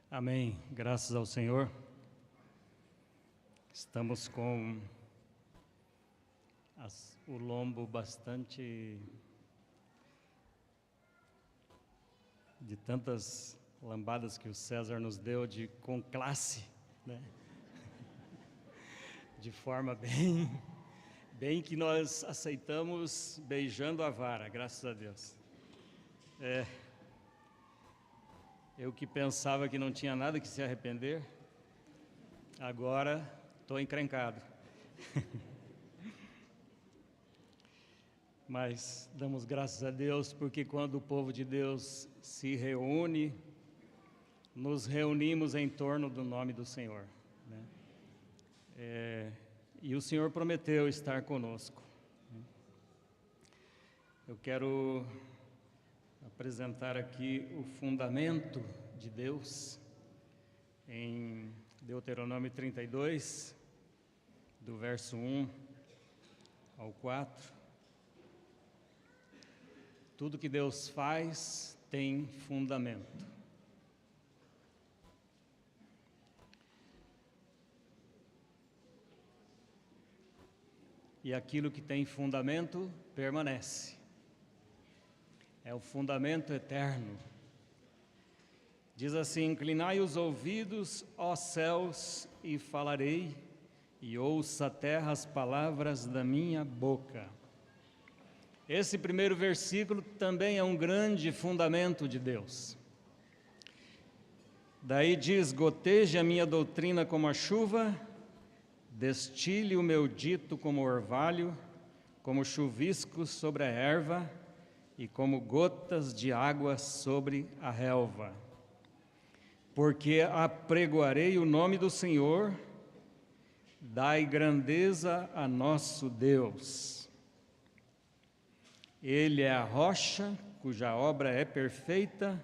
Amém. Graças ao Senhor. Estamos com o lombo bastante de tantas lambadas que o César nos deu com classe, né? De forma bem que nós aceitamos beijando a vara, graças a Deus. Eu que pensava que não tinha nada que se arrepender, agora estou encrencado. Mas damos graças a Deus porque quando o povo de Deus se reúne, nos reunimos em torno do nome do Senhor, né? E o Senhor prometeu estar conosco. Eu quero apresentar aqui o fundamento de Deus em Deuteronômio 32, do verso 1 ao 4. Tudo que Deus faz tem fundamento. E aquilo que tem fundamento permanece. É o fundamento eterno. Diz assim: inclinai os ouvidos, ó céus, e falarei, e ouça a terra as palavras da minha boca. Esse primeiro versículo também é um grande fundamento de Deus. Daí diz: goteje a minha doutrina como a chuva, destile o meu dito como orvalho, como chuvisco sobre a erva, e como gotas de água sobre a relva. Porque apregoarei o nome do Senhor, dai grandeza a nosso Deus. Ele é a rocha, cuja obra é perfeita,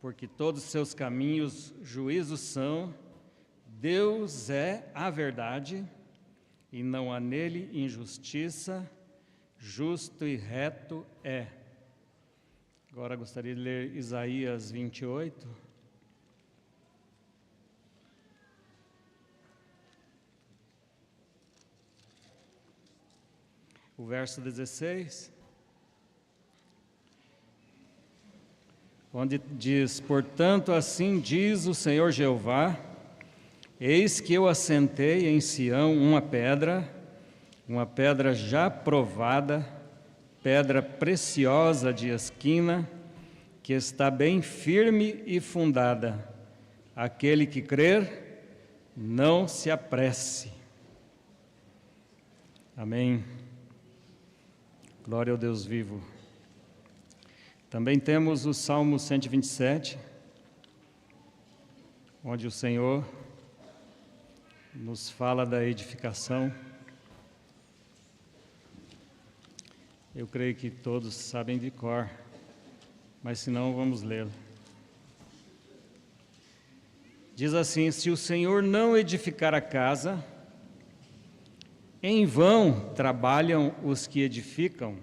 porque todos os seus caminhos juízos são. Deus é a verdade, e não há nele injustiça, justo e reto é. Agora gostaria de ler Isaías 28. O verso 16, onde diz: portanto, assim diz o Senhor Jeová, eis que eu assentei em Sião uma pedra já provada, pedra preciosa de esquina, que está bem firme e fundada. Aquele que crer, não se apresse. Amém. Glória ao Deus vivo. Também temos o Salmo 127, onde o Senhor nos fala da edificação. Eu creio que todos sabem de cor, mas se não, vamos lê-lo. Diz assim: se o Senhor não edificar a casa, em vão trabalham os que edificam.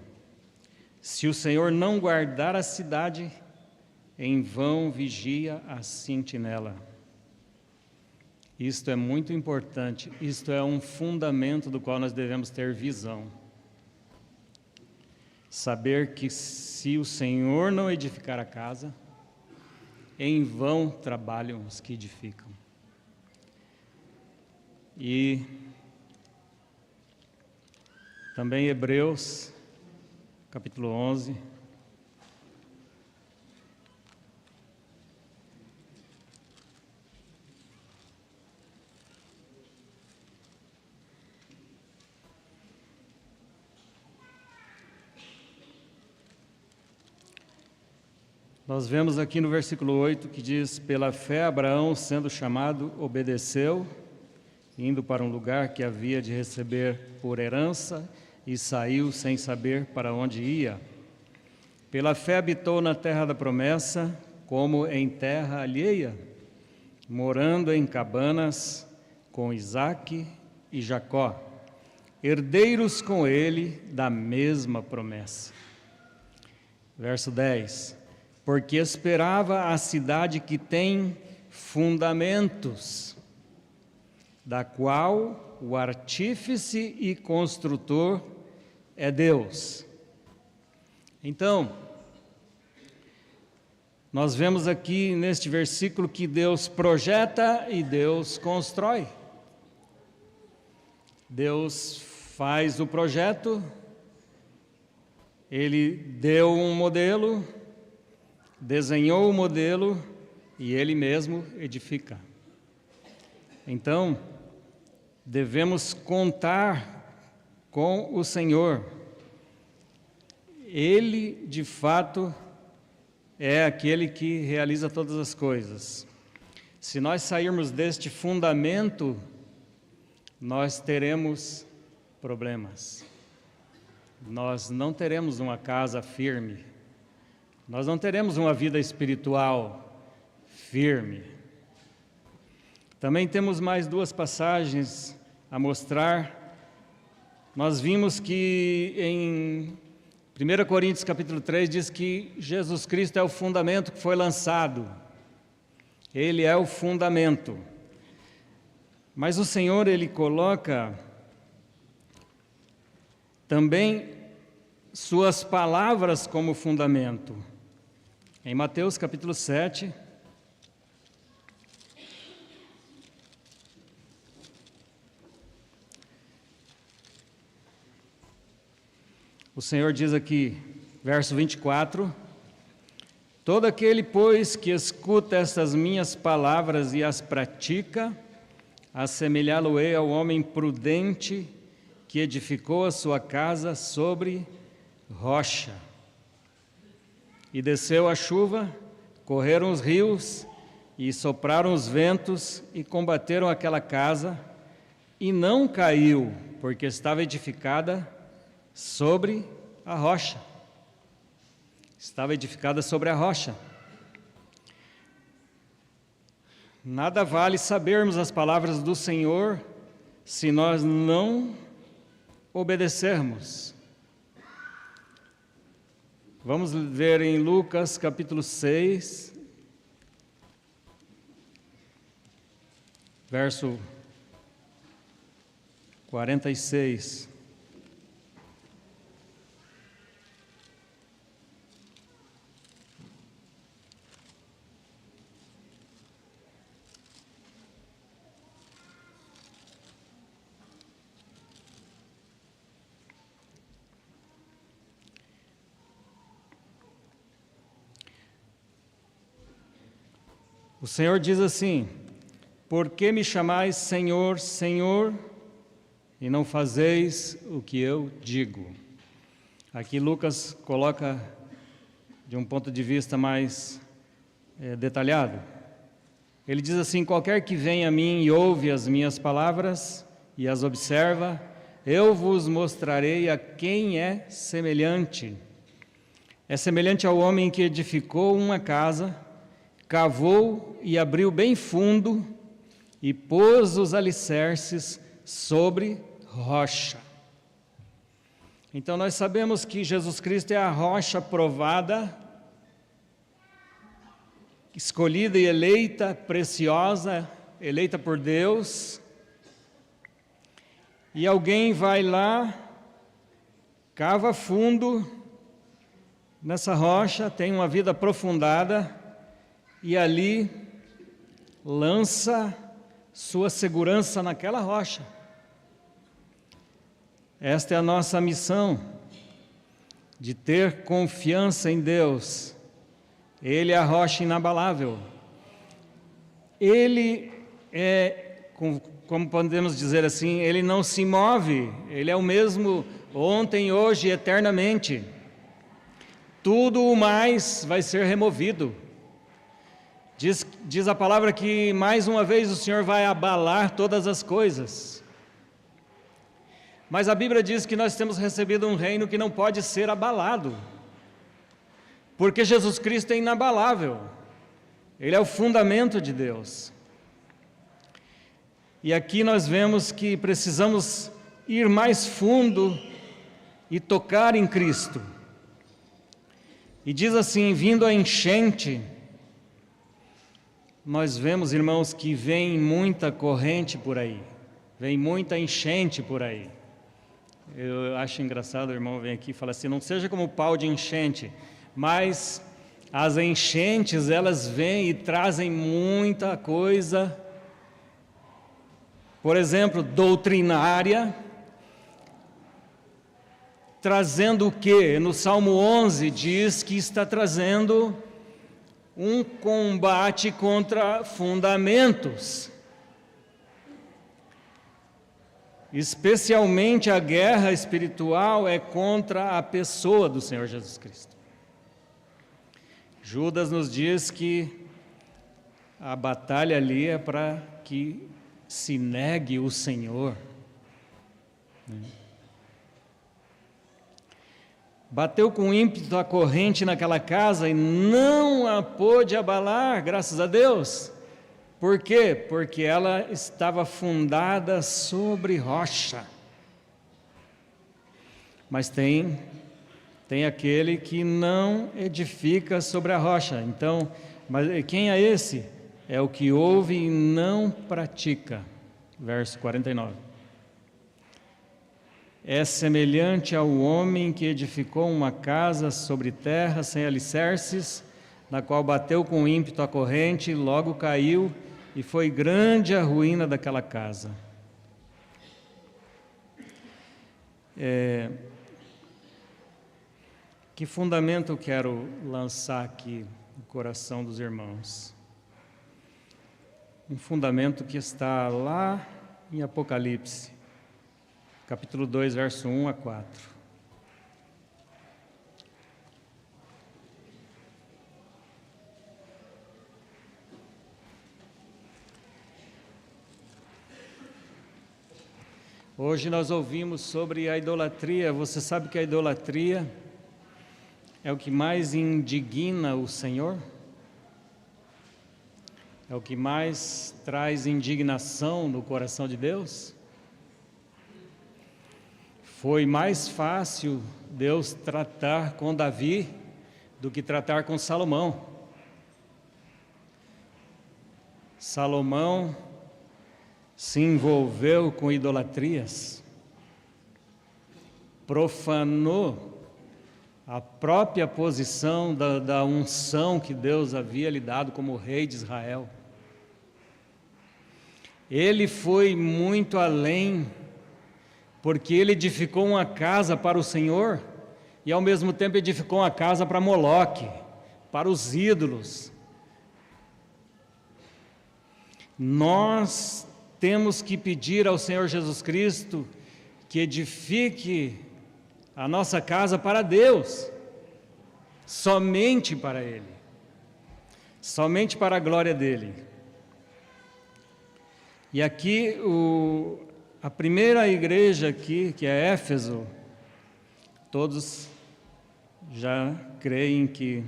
Se o Senhor não guardar a cidade, em vão vigia a sentinela. Isto é muito importante, isto é um fundamento do qual nós devemos ter visão. Saber que se o Senhor não edificar a casa, em vão trabalham os que edificam. E também Hebreus, capítulo 11, nós vemos aqui no versículo 8 que diz: pela fé Abraão, sendo chamado, obedeceu, indo para um lugar que havia de receber por herança, e saiu sem saber para onde ia. Pela fé habitou na terra da promessa, como em terra alheia, morando em cabanas com Isaque e Jacó, herdeiros com ele da mesma promessa. Verso 10: porque esperava a cidade que tem fundamentos, da qual o artífice e construtor é Deus. Então, nós vemos aqui neste versículo que Deus projeta e Deus constrói. Deus faz o projeto, Ele deu um modelo, desenhou o modelo e Ele mesmo edifica. Então, devemos contar com o Senhor. Ele, de fato, é aquele que realiza todas as coisas. Se nós sairmos deste fundamento, nós teremos problemas. Nós não teremos uma casa firme. Nós não teremos uma vida espiritual firme. Também temos mais duas passagens a mostrar. Nós vimos que em 1 Coríntios capítulo 3 diz que Jesus Cristo é o fundamento que foi lançado. Ele é o fundamento. Mas o Senhor, Ele coloca também suas palavras como fundamento. Em Mateus capítulo 7, o Senhor diz aqui, verso 24: todo aquele, pois, que escuta estas minhas palavras e as pratica, assemelhá-lo-ei ao homem prudente que edificou a sua casa sobre rocha. E desceu a chuva, correram os rios, e sopraram os ventos, e combateram aquela casa, e não caiu, porque estava edificada sobre a rocha. Estava edificada sobre a rocha. Nada vale sabermos as palavras do Senhor se nós não obedecermos. Vamos ver em Lucas capítulo 6, verso 46. O Senhor diz assim: por que me chamais Senhor, Senhor, e não fazeis o que eu digo? Aqui Lucas coloca de um ponto de vista mais detalhado. Ele diz assim: qualquer que vem a mim e ouve as minhas palavras e as observa, eu vos mostrarei a quem é semelhante. É semelhante ao homem que edificou uma casa, cavou e abriu bem fundo e pôs os alicerces sobre rocha. Então nós sabemos que Jesus Cristo é a rocha provada, escolhida e eleita, preciosa, eleita por Deus. E alguém vai lá, cava fundo nessa rocha, tem uma vida aprofundada, e ali lança sua segurança naquela rocha. Esta é a nossa missão, de ter confiança em Deus. Ele é a rocha inabalável. Ele é, como podemos dizer assim, ele não se move, ele é o mesmo ontem, hoje e eternamente. Tudo o mais vai ser removido. Diz a palavra que mais uma vez o Senhor vai abalar todas as coisas. Mas a Bíblia diz que nós temos recebido um reino que não pode ser abalado, porque Jesus Cristo é inabalável. Ele é o fundamento de Deus. E aqui nós vemos que precisamos ir mais fundo e tocar em Cristo. E diz assim: vindo a enchente, nós vemos, irmãos, que vem muita corrente por aí, vem muita enchente por aí. Eu acho engraçado, o irmão vem aqui e fala assim, não seja como o pau de enchente, mas as enchentes, elas vêm e trazem muita coisa, por exemplo, doutrinária, trazendo o quê? No Salmo 11 diz que está trazendo um combate contra fundamentos. Especialmente a guerra espiritual é contra a pessoa do Senhor Jesus Cristo. Judas nos diz que a batalha ali é para que se negue o Senhor. Bateu com ímpeto a corrente naquela casa e não a pôde abalar, graças a Deus. Por quê? Porque ela estava fundada sobre rocha. Mas tem aquele que não edifica sobre a rocha. Então, mas quem é esse? É o que ouve e não pratica. Verso 49. É semelhante ao homem que edificou uma casa sobre terra sem alicerces, na qual bateu com ímpeto a corrente, logo caiu, e foi grande a ruína daquela casa. Que fundamento eu quero lançar aqui no coração dos irmãos? Um fundamento que está lá em Apocalipse, capítulo 2, verso 1 a 4. Hoje nós ouvimos sobre a idolatria. Você sabe que a idolatria é o que mais indigna o Senhor? É o que mais traz indignação no coração de Deus? Foi mais fácil Deus tratar com Davi do que tratar com Salomão. Salomão se envolveu com idolatrias, profanou a própria posição da unção que Deus havia lhe dado como rei de Israel. Ele foi muito além, porque ele edificou uma casa para o Senhor e ao mesmo tempo edificou uma casa para Moloque, para os ídolos. Nós temos que pedir ao Senhor Jesus Cristo que edifique a nossa casa para Deus, somente para Ele, somente para a glória dEle. E aqui, a primeira igreja aqui, que é Éfeso, todos já creem que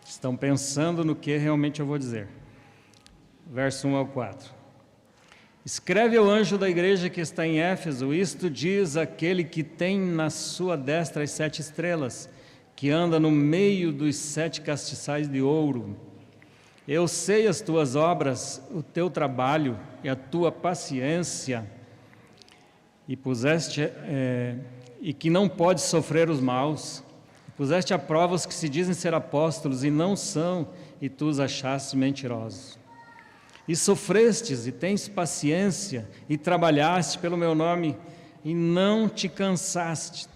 estão pensando no que realmente eu vou dizer. Verso 1 ao 4. Escreve ao anjo da igreja que está em Éfeso, isto diz aquele que tem na sua destra as 7 estrelas, que anda no meio dos 7 castiçais de ouro. Eu sei as tuas obras, o teu trabalho e a tua paciência, e que não podes sofrer os maus. Puseste à prova os que se dizem ser apóstolos e não são, e tu os achaste mentirosos. E sofrestes, e tens paciência, e trabalhaste pelo meu nome, e não te cansaste.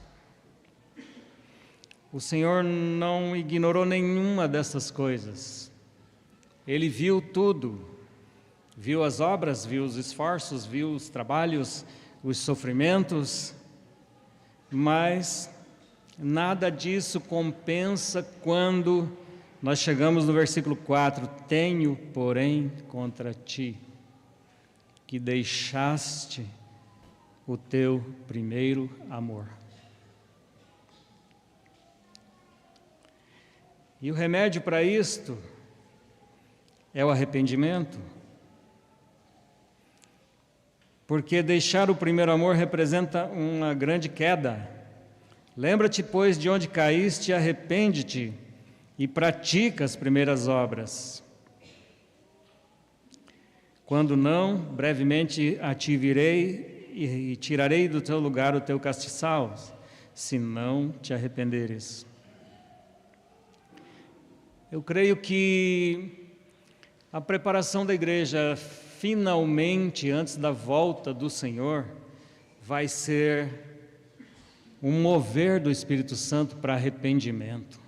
O Senhor não ignorou nenhuma dessas coisas. Ele viu tudo. Viu as obras, viu os esforços, viu os trabalhos, os sofrimentos, mas nada disso compensa quando nós chegamos no versículo 4, tenho, porém, contra ti, que deixaste o teu primeiro amor. E o remédio para isto é o arrependimento, porque deixar o primeiro amor representa uma grande queda. Lembra-te, pois, de onde caíste e arrepende-te, e pratica as primeiras obras. Quando não, brevemente a te virei e tirarei do teu lugar o teu castiçal, se não te arrependeres. Eu creio que a preparação da igreja, finalmente, antes da volta do Senhor, vai ser um mover do Espírito Santo para arrependimento.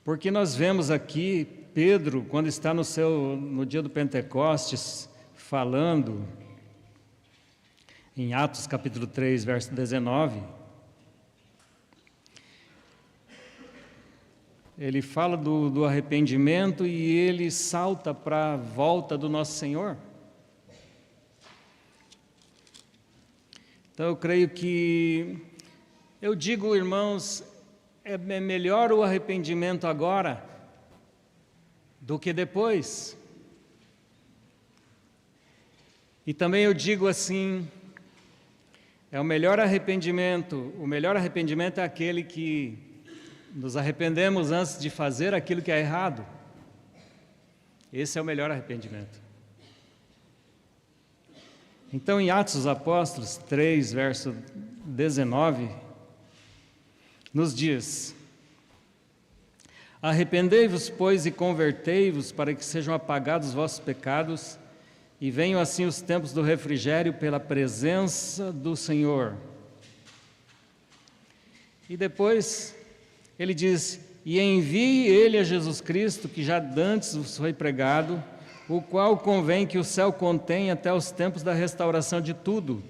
Porque nós vemos aqui Pedro, quando está no dia do Pentecostes, falando, em Atos capítulo 3, verso 19, ele fala do arrependimento e ele salta para a volta do nosso Senhor. Então eu creio que, eu digo, irmãos, é melhor o arrependimento agora do que depois. E também eu digo assim, o melhor arrependimento é aquele que nos arrependemos antes de fazer aquilo que é errado. Esse é o melhor arrependimento. Então, em Atos dos Apóstolos 3, verso 19, nos diz: arrependei-vos, pois, e convertei-vos, para que sejam apagados os vossos pecados, e venham assim os tempos do refrigério pela presença do Senhor. E depois ele diz: e envie ele a Jesus Cristo, que já dantes vos foi pregado, o qual convém que o céu contenha até os tempos da restauração de tudo,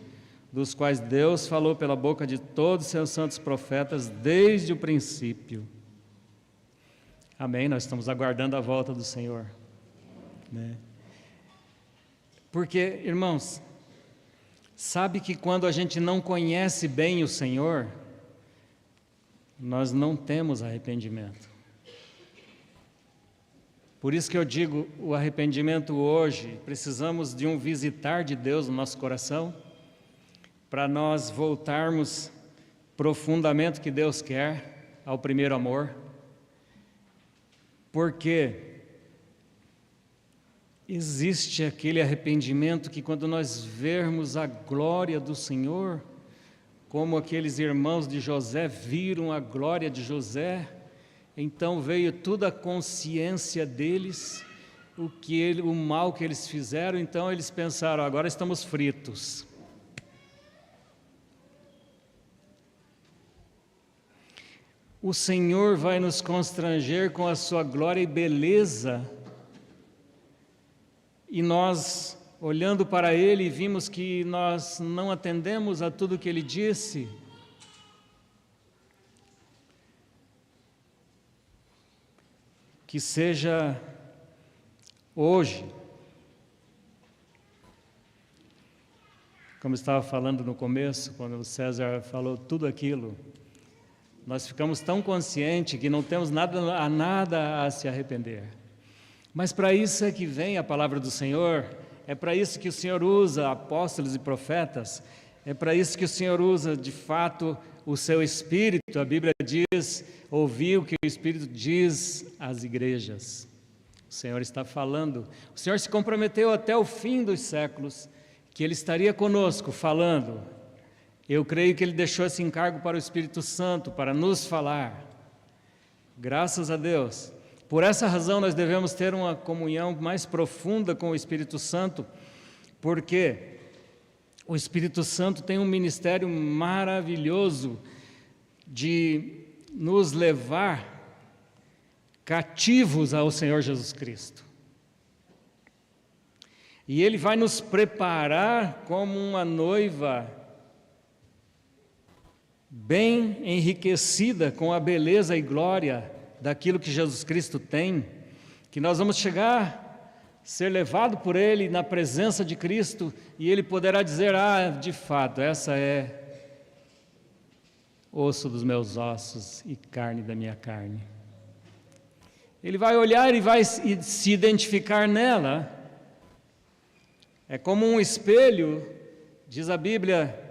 dos quais Deus falou pela boca de todos os seus santos profetas desde o princípio. Amém? Nós estamos aguardando a volta do Senhor, né? Porque, irmãos, sabe que quando a gente não conhece bem o Senhor, nós não temos arrependimento. Por isso que eu digo, o arrependimento hoje, precisamos de um visitar de Deus no nosso coração, para nós voltarmos profundamente o que Deus quer, ao primeiro amor. Porque existe aquele arrependimento que quando nós vermos a glória do Senhor, como aqueles irmãos de José viram a glória de José, então veio toda a consciência deles, o mal que eles fizeram, então eles pensaram, agora estamos fritos. O Senhor vai nos constranger com a sua glória e beleza, e nós, olhando para Ele, vimos que nós não atendemos a tudo que Ele disse. Que seja hoje, como estava falando no começo, quando o César falou tudo aquilo, nós ficamos tão conscientes que não temos nada a se arrepender. Mas para isso é que vem a palavra do Senhor, é para isso que o Senhor usa apóstolos e profetas, é para isso que o Senhor usa de fato o seu Espírito. A Bíblia diz, ouvi o que o Espírito diz às igrejas. O Senhor está falando, o Senhor se comprometeu até o fim dos séculos, que Ele estaria conosco falando. Eu creio que Ele deixou esse encargo para o Espírito Santo, para nos falar. Graças a Deus. Por essa razão nós devemos ter uma comunhão mais profunda com o Espírito Santo, porque o Espírito Santo tem um ministério maravilhoso de nos levar cativos ao Senhor Jesus Cristo. E Ele vai nos preparar como uma noiva bem enriquecida com a beleza e glória daquilo que Jesus Cristo tem, que nós vamos ser levado por Ele na presença de Cristo, e Ele poderá dizer, de fato, essa é osso dos meus ossos e carne da minha carne. Ele vai olhar e vai se identificar nela. É como um espelho, diz a Bíblia,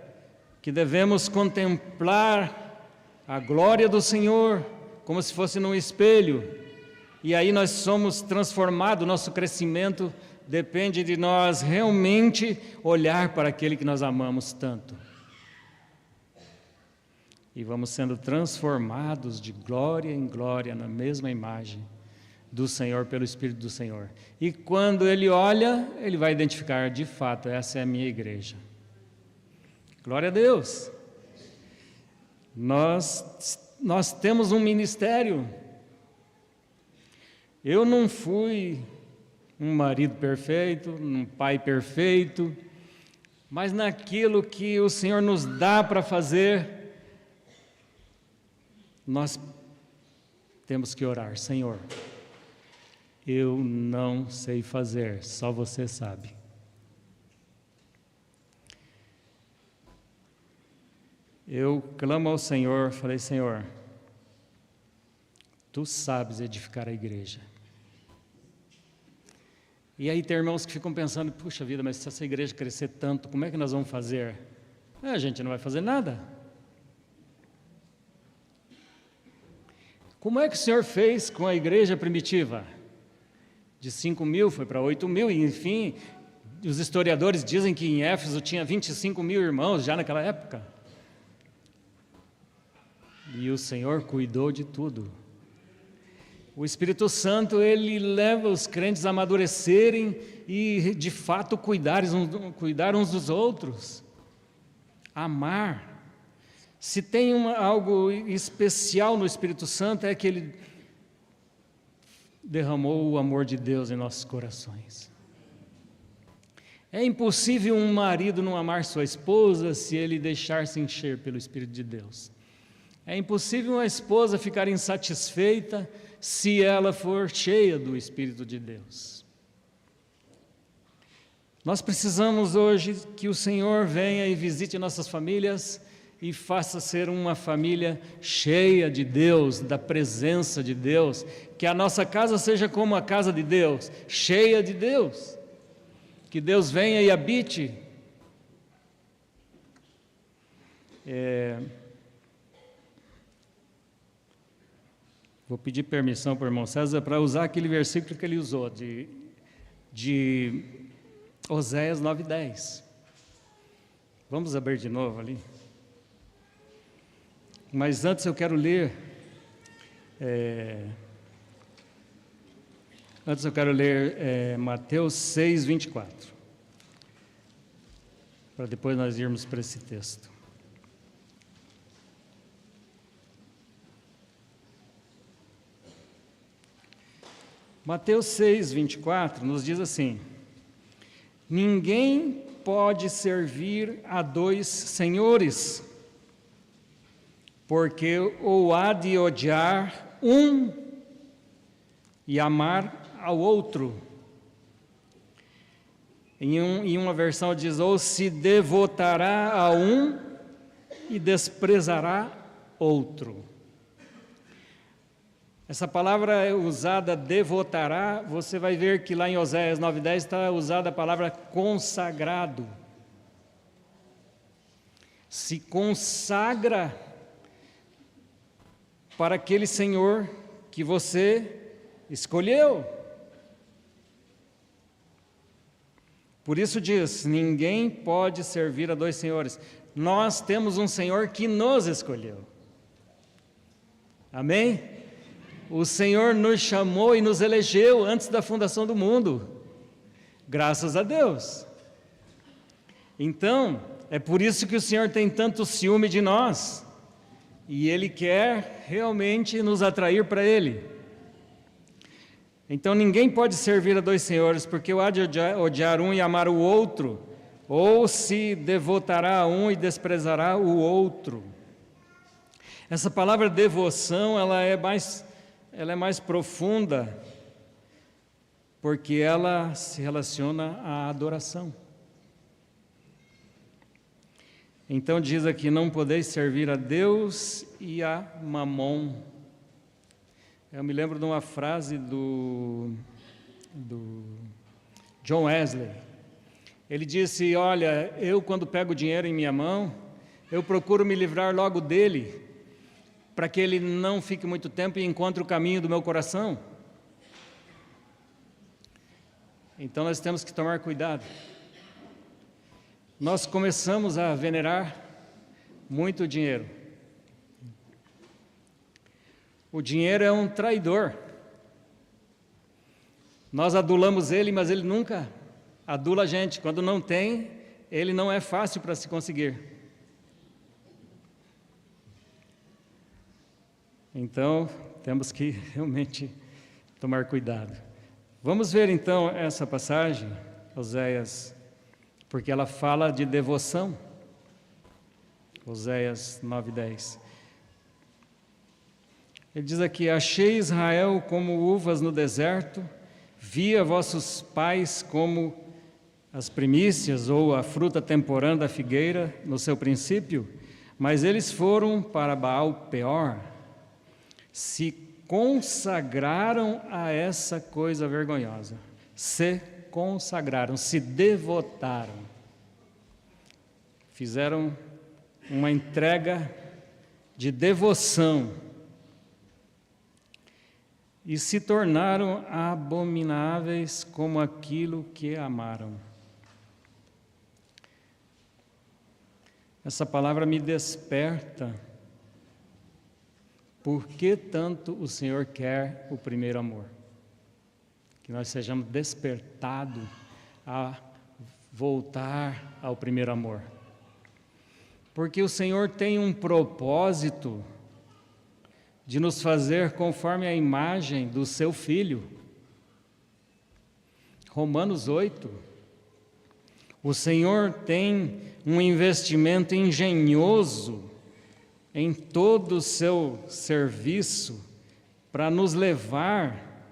que devemos contemplar a glória do Senhor, como se fosse num espelho, e aí nós somos transformados, nosso crescimento depende de nós realmente olhar para aquele que nós amamos tanto. E vamos sendo transformados de glória em glória na mesma imagem do Senhor, pelo Espírito do Senhor. E quando Ele olha, Ele vai identificar, de fato, essa é a minha igreja. Glória a Deus! Nós temos um ministério. Eu não fui um marido perfeito, um pai perfeito, mas naquilo que o Senhor nos dá para fazer, nós temos que orar: Senhor, eu não sei fazer, só você sabe. Eu clamo ao Senhor, falei: Senhor, Tu sabes edificar a igreja. E aí tem irmãos que ficam pensando: puxa vida, mas se essa igreja crescer tanto, como é que nós vamos fazer? A gente não vai fazer nada. Como é que o Senhor fez com a igreja primitiva? De 5.000 foi para 8.000, e enfim, os historiadores dizem que em Éfeso tinha 25.000 irmãos já naquela época. E o Senhor cuidou de tudo. O Espírito Santo, Ele leva os crentes a amadurecerem e, de fato, cuidar uns dos outros. Amar. Se tem algo especial no Espírito Santo, é que Ele derramou o amor de Deus em nossos corações. É impossível um marido não amar sua esposa se ele deixar-se encher pelo Espírito de Deus. É impossível uma esposa ficar insatisfeita se ela for cheia do Espírito de Deus. Nós precisamos hoje que o Senhor venha e visite nossas famílias e faça ser uma família cheia de Deus, da presença de Deus, que a nossa casa seja como a casa de Deus, cheia de Deus, que Deus venha e habite. Vou pedir permissão para o irmão César para usar aquele versículo que ele usou, de Oséias 9:10. Vamos abrir de novo ali. Mas antes eu quero ler, Mateus 6:24, para depois nós irmos para esse texto. Mateus 6:24 nos diz assim: ninguém pode servir a dois senhores, porque ou há de odiar um e amar ao outro. Em uma versão diz: ou se devotará a um e desprezará outro. Essa palavra é usada, devotará, você vai ver que lá em Oséias 9:10 está usada a palavra consagrado. Se consagra para aquele Senhor que você escolheu. Por isso diz: ninguém pode servir a dois senhores. Nós temos um Senhor que nos escolheu. Amém? O Senhor nos chamou e nos elegeu antes da fundação do mundo. Graças a Deus. Então, é por isso que o Senhor tem tanto ciúme de nós. E Ele quer realmente nos atrair para Ele. Então ninguém pode servir a dois senhores, porque ou há de odiar um e amar o outro, ou se devotará a um e desprezará o outro. Essa palavra devoção, ela é mais profunda, porque ela se relaciona à adoração. Então diz aqui: não podeis servir a Deus e a Mamon. Eu me lembro de uma frase do John Wesley. Ele disse: olha, eu quando pego dinheiro em minha mão, eu procuro me livrar logo dele, para que ele não fique muito tempo e encontre o caminho do meu coração. Então nós temos que tomar cuidado. Nós começamos a venerar muito dinheiro. O dinheiro é um traidor. Nós adulamos ele, mas ele nunca adula a gente. Quando não tem, ele não é fácil para se conseguir. Então, temos que realmente tomar cuidado. Vamos ver então essa passagem, Oséias, porque ela fala de devoção. Oséias 9:10. Ele diz aqui: achei Israel como uvas no deserto, via vossos pais como as primícias ou a fruta temporã da figueira no seu princípio, mas eles foram para Baal-peor, se consagraram a essa coisa vergonhosa, se consagraram, se devotaram, fizeram uma entrega de devoção e se tornaram abomináveis como aquilo que amaram. Essa palavra me desperta. Por que tanto o Senhor quer o primeiro amor? Que nós sejamos despertados a voltar ao primeiro amor. Porque o Senhor tem um propósito de nos fazer conforme a imagem do seu Filho. Romanos 8. O Senhor tem um investimento engenhoso em todo o seu serviço para nos levar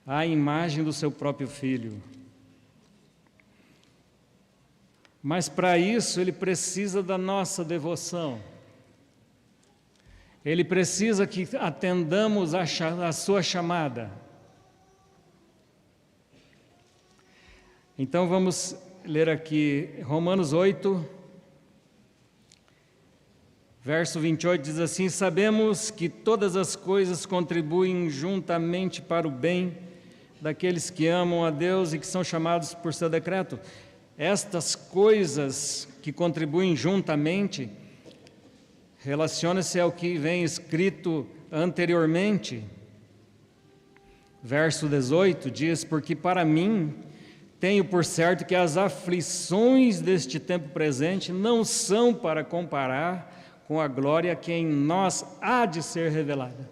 à imagem do seu próprio Filho. Mas para isso Ele precisa da nossa devoção. Ele precisa que atendamos a sua chamada. Então vamos ler aqui Romanos 8, verso 28, diz assim: sabemos que todas as coisas contribuem juntamente para o bem daqueles que amam a Deus e que são chamados por seu decreto. Estas coisas que contribuem juntamente relaciona-se ao que vem escrito anteriormente. Verso 18 diz: porque para mim tenho por certo que as aflições deste tempo presente não são para comparar com a glória que em nós há de ser revelada.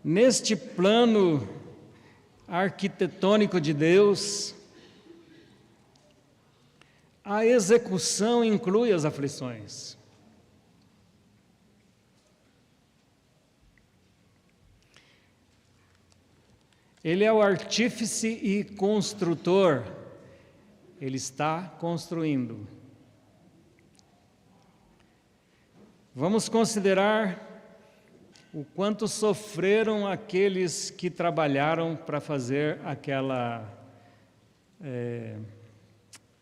Neste plano arquitetônico de Deus, a execução inclui as aflições. Ele é o artífice e construtor. Ele está construindo. Vamos considerar o quanto sofreram aqueles que trabalharam para fazer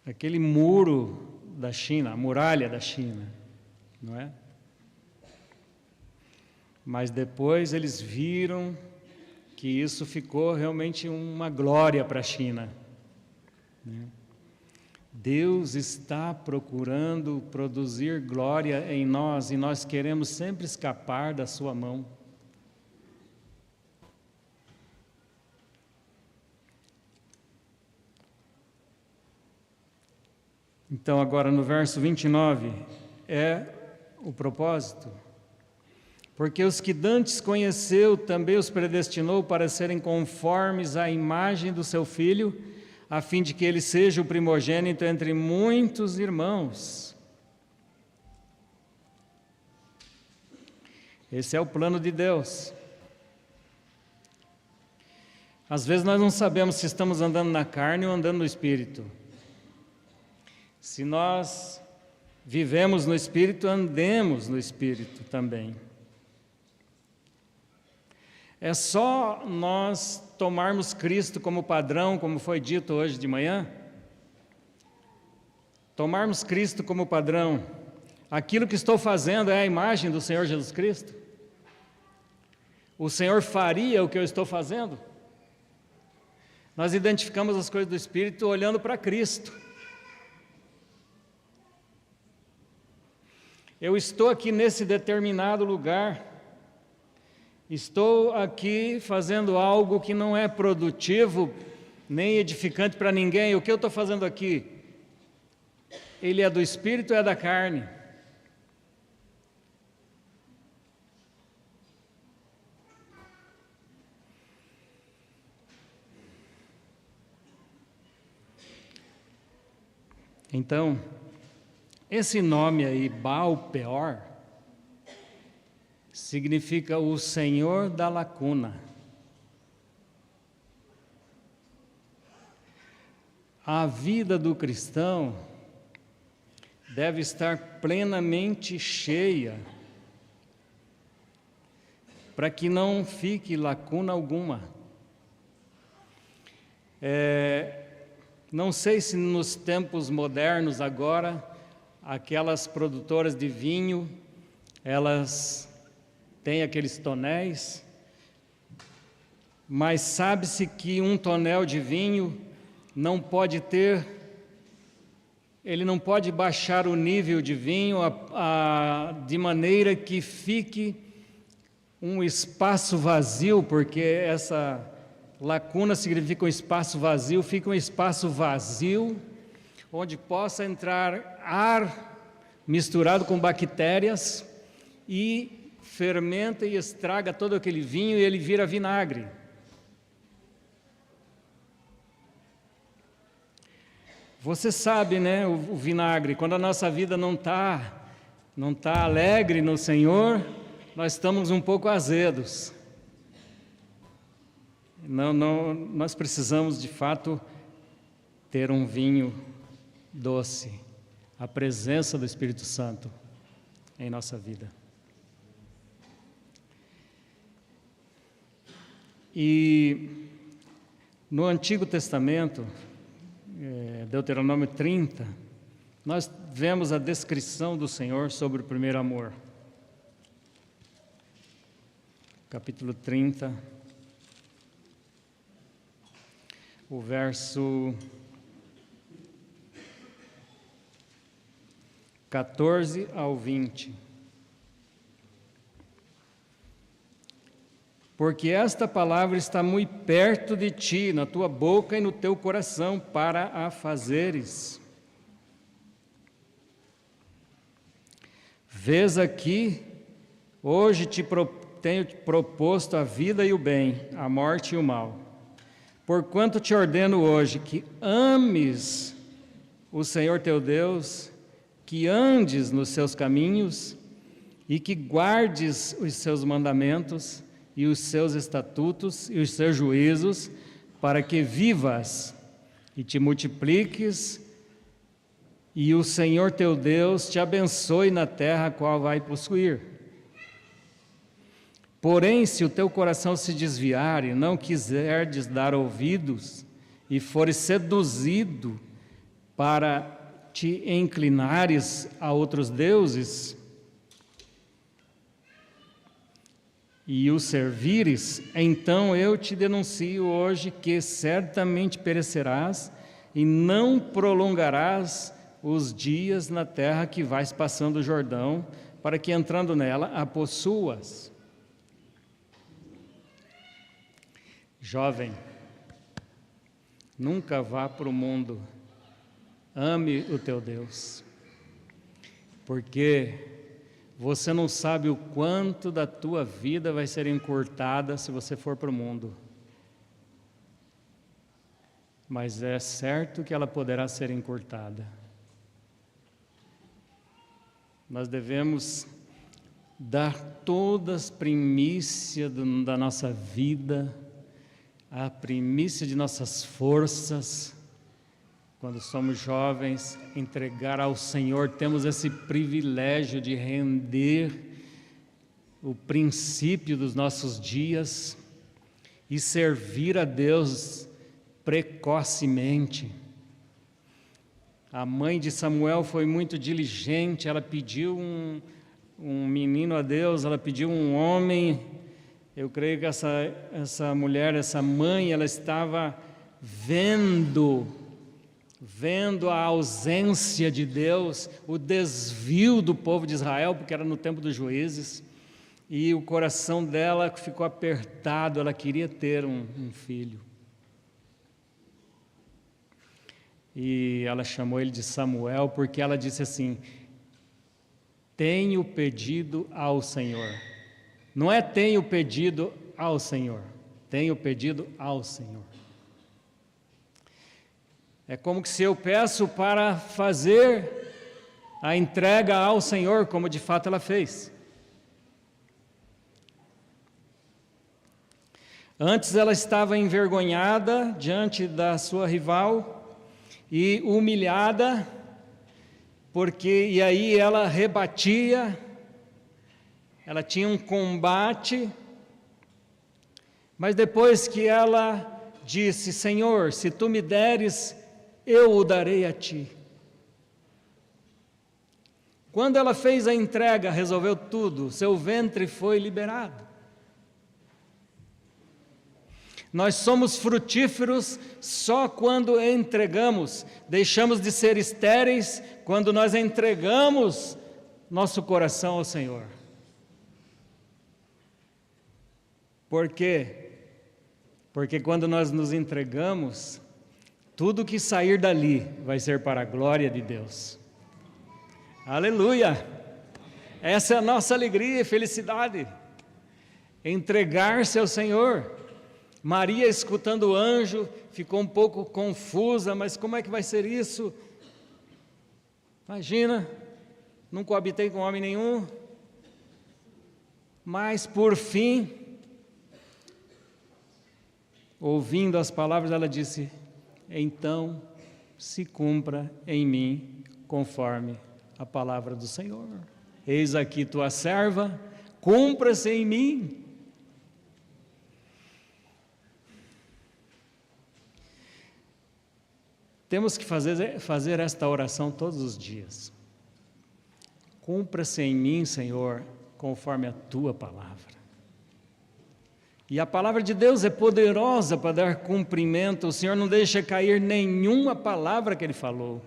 aquele muro da China, a muralha da China, não é? Mas depois eles viram que isso ficou realmente uma glória para a China, né? Deus está procurando produzir glória em nós e nós queremos sempre escapar da sua mão. Então, agora no verso 29, é o propósito. Porque os que dantes conheceu, também os predestinou para serem conformes à imagem do seu Filho, a fim de que ele seja o primogênito entre muitos irmãos. Esse é o plano de Deus. Às vezes nós não sabemos se estamos andando na carne ou andando no Espírito. Se nós vivemos no Espírito, andemos no Espírito também. É só nós tomarmos Cristo como padrão, como foi dito hoje de manhã. Tomarmos Cristo como padrão. Aquilo que estou fazendo é a imagem do Senhor Jesus Cristo? O Senhor faria o que eu estou fazendo? Nós identificamos as coisas do Espírito olhando para Cristo. Eu estou aqui nesse determinado lugar, estou aqui fazendo algo que não é produtivo, nem edificante para ninguém. O que eu estou fazendo aqui? Ele é do Espírito ou é da carne? Então, esse nome aí, Baal-peor, significa o Senhor da lacuna. A vida do cristão deve estar plenamente cheia, para que não fique lacuna alguma. Não sei se nos tempos modernos agora, aquelas produtoras de vinho, elas têm aqueles tonéis, mas sabe-se que um tonel de vinho não pode ter, ele não pode baixar o nível de vinho de maneira que fique um espaço vazio, porque essa lacuna significa um espaço vazio, fica um espaço vazio, onde possa entrar ar misturado com bactérias e fermenta e estraga todo aquele vinho e ele vira vinagre. Você sabe, né, o vinagre, quando a nossa vida não tá alegre no Senhor, nós estamos um pouco azedos. Nós precisamos, de fato, ter um vinho doce, a presença do Espírito Santo em nossa vida. E no Antigo Testamento, Deuteronômio 30, nós vemos a descrição do Senhor sobre o primeiro amor. Capítulo 30, o verso 14 ao 20. Porque esta palavra está muito perto de ti, na tua boca e no teu coração, para a fazeres. Vês aqui, hoje tenho proposto a vida e o bem, a morte e o mal. Porquanto te ordeno hoje que ames o Senhor teu Deus, que andes nos seus caminhos e que guardes os seus mandamentos e os seus estatutos e os seus juízos, para que vivas e te multipliques, e o Senhor teu Deus te abençoe na terra a qual vai possuir. Porém, se o teu coração se desviar e não quiserdes dar ouvidos, e fores seduzido para te inclinares a outros deuses, e os servires, então eu te denuncio hoje que certamente perecerás e não prolongarás os dias na terra que vais passando o Jordão, para que entrando nela a possuas. Jovem, nunca vá para o mundo, ame o teu Deus, porque você não sabe o quanto da tua vida vai ser encurtada se você for para o mundo. Mas é certo que ela poderá ser encurtada. Nós devemos dar todas as primícias da nossa vida, a primícia de nossas forças, quando somos jovens, entregar ao Senhor. Temos esse privilégio de render o princípio dos nossos dias e servir a Deus precocemente. A mãe de Samuel foi muito diligente, ela pediu um menino a Deus, ela pediu um homem. Eu creio que essa mulher, essa mãe, ela estava vendo a ausência de Deus, o desvio do povo de Israel, porque era no tempo dos juízes, e o coração dela ficou apertado, ela queria ter um filho. E ela chamou ele de Samuel, porque ela disse assim: tenho pedido ao Senhor. Não é tenho pedido ao Senhor, tenho pedido ao Senhor. É como que se eu peço para fazer a entrega ao Senhor, como de fato ela fez. Antes ela estava envergonhada diante da sua rival e humilhada, e aí ela rebatia, ela tinha um combate, mas depois que ela disse: Senhor, se tu me deres, eu o darei a ti. Quando ela fez a entrega, resolveu tudo, seu ventre foi liberado. Nós somos frutíferos só quando entregamos, deixamos de ser estéreis quando nós entregamos nosso coração ao Senhor. Por quê? Porque quando nós nos entregamos, tudo que sair dali vai ser para a glória de Deus. Aleluia! Essa é a nossa alegria e felicidade, entregar-se ao Senhor. Maria, escutando o anjo, ficou um pouco confusa, mas como é que vai ser isso? Imagina, não coabitei com homem nenhum, mas por fim, ouvindo as palavras, ela disse: então se cumpra em mim conforme a palavra do Senhor. Eis aqui tua serva, cumpra-se em mim. Temos que fazer esta oração todos os dias. Cumpra-se em mim, Senhor, conforme a tua palavra. E a palavra de Deus é poderosa para dar cumprimento. O Senhor não deixa cair nenhuma palavra que Ele falou.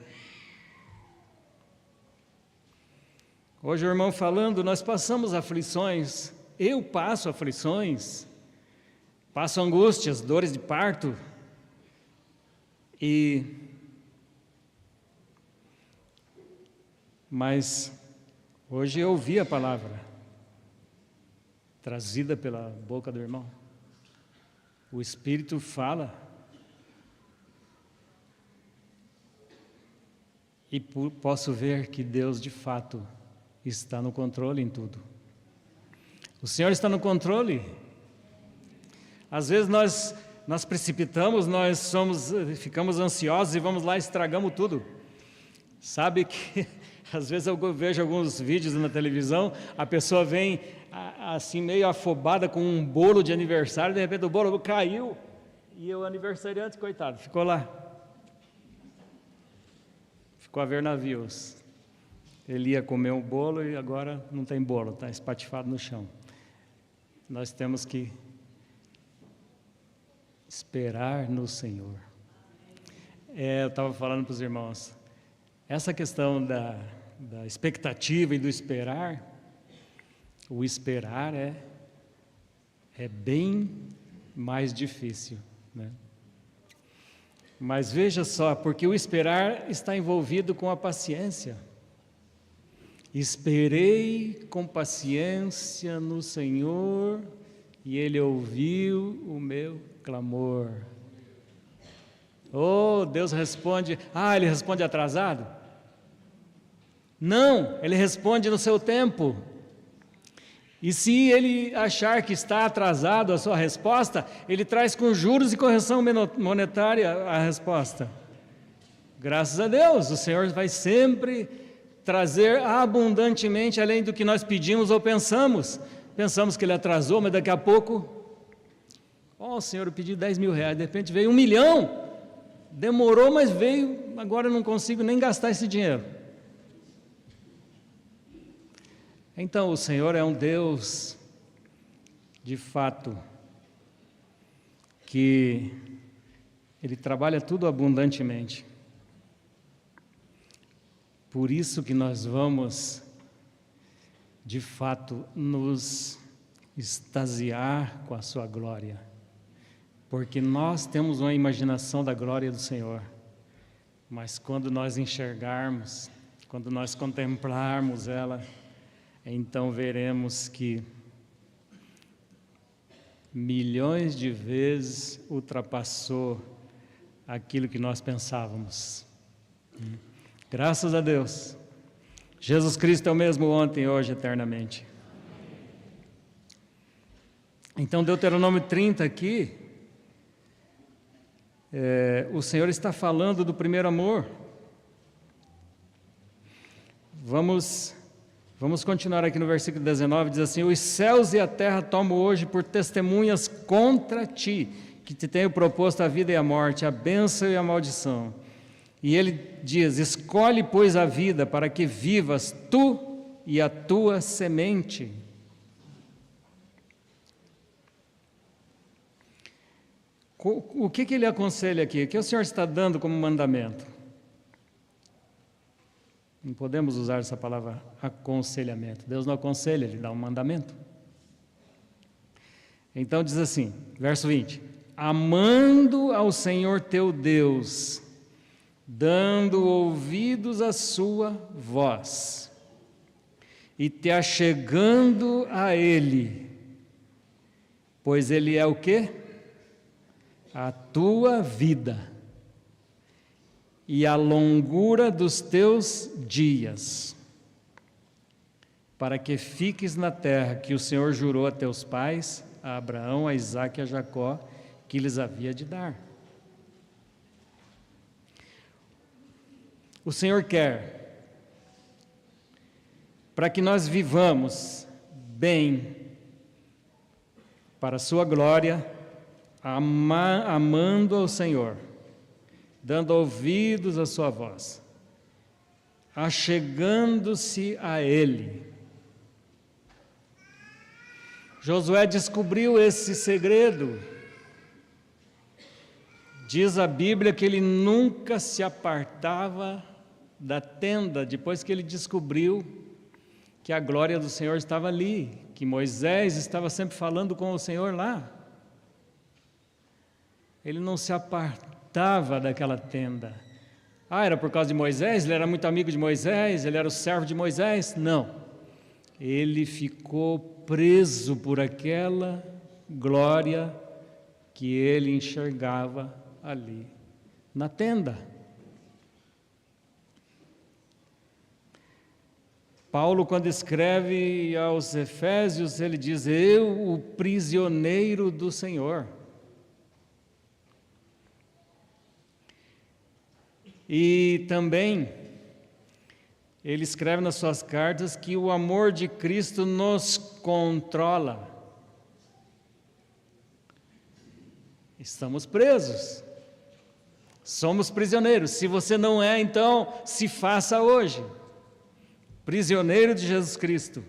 Hoje o irmão falando, nós passamos aflições, eu passo aflições, passo angústias, dores de parto, mas hoje eu ouvi a palavra trazida pela boca do irmão. O Espírito fala e posso ver que Deus de fato está no controle em tudo. O Senhor está no controle. Às vezes nós precipitamos, ficamos ansiosos e vamos lá e estragamos tudo. Sabe que às vezes eu vejo alguns vídeos na televisão, a pessoa vem assim meio afobada com um bolo de aniversário, de repente o bolo caiu e o aniversariante, coitado, ficou lá. Ficou a ver navios. Ele ia comer um bolo e agora não tem bolo, está espatifado no chão. Nós temos que esperar no Senhor. Eu estava falando para os irmãos, essa questão da expectativa e do esperar, o esperar é bem mais difícil, né? Mas veja só, porque o esperar está envolvido com a paciência. Esperei com paciência no Senhor e Ele ouviu o meu clamor. Oh, Deus responde. Ele responde atrasado? Não, Ele responde no seu tempo. E se Ele achar que está atrasado a sua resposta, Ele traz com juros e correção monetária a resposta. Graças a Deus, o Senhor vai sempre trazer abundantemente além do que nós pedimos ou pensamos. Pensamos que Ele atrasou, mas daqui a pouco, Senhor, eu pedi 10 mil reais, de repente veio 1 milhão. Demorou, mas veio, agora eu não consigo nem gastar esse dinheiro. Então, o Senhor é um Deus, de fato, que Ele trabalha tudo abundantemente. Por isso que nós vamos, de fato, nos extasiar com a sua glória. Porque nós temos uma imaginação da glória do Senhor. Mas quando nós enxergarmos, quando nós contemplarmos ela, então veremos que milhões de vezes ultrapassou aquilo que nós pensávamos. Graças a Deus. Jesus Cristo é o mesmo ontem, hoje, eternamente. Então, Deuteronômio 30 aqui, o Senhor está falando do primeiro amor. Vamos continuar aqui no versículo 19, diz assim: os céus e a terra tomo hoje por testemunhas contra ti, que te tenho proposto a vida e a morte, a bênção e a maldição. E ele diz: escolhe, pois, a vida, para que vivas tu e a tua semente. O que ele aconselha aqui? O que o Senhor está dando como mandamento? Não podemos usar essa palavra aconselhamento. Deus não aconselha, Ele dá um mandamento. Então diz assim, verso 20: amando ao Senhor teu Deus, dando ouvidos à sua voz, e te achegando a Ele, pois Ele é o quê? A tua vida e a longura dos teus dias, para que fiques na terra que o Senhor jurou a teus pais, a Abraão, a Isaque e a Jacó, que lhes havia de dar. O Senhor quer, para que nós vivamos bem, para a sua glória, amando ao Senhor, dando ouvidos à sua voz, achegando-se a Ele. Josué descobriu esse segredo. Diz a Bíblia que ele nunca se apartava da tenda, depois que ele descobriu que a glória do Senhor estava ali, que Moisés estava sempre falando com o Senhor lá. Ele não se apartava daquela tenda. Era por causa de Moisés? Ele era muito amigo de Moisés? Ele era o servo de Moisés? Não. Ele ficou preso por aquela glória que ele enxergava ali, na tenda. Paulo, quando escreve aos Efésios, ele diz: eu, o prisioneiro do Senhor. E também ele escreve nas suas cartas que o amor de Cristo nos controla. Estamos presos, somos prisioneiros. Se você não é, então se faça hoje prisioneiro de Jesus Cristo,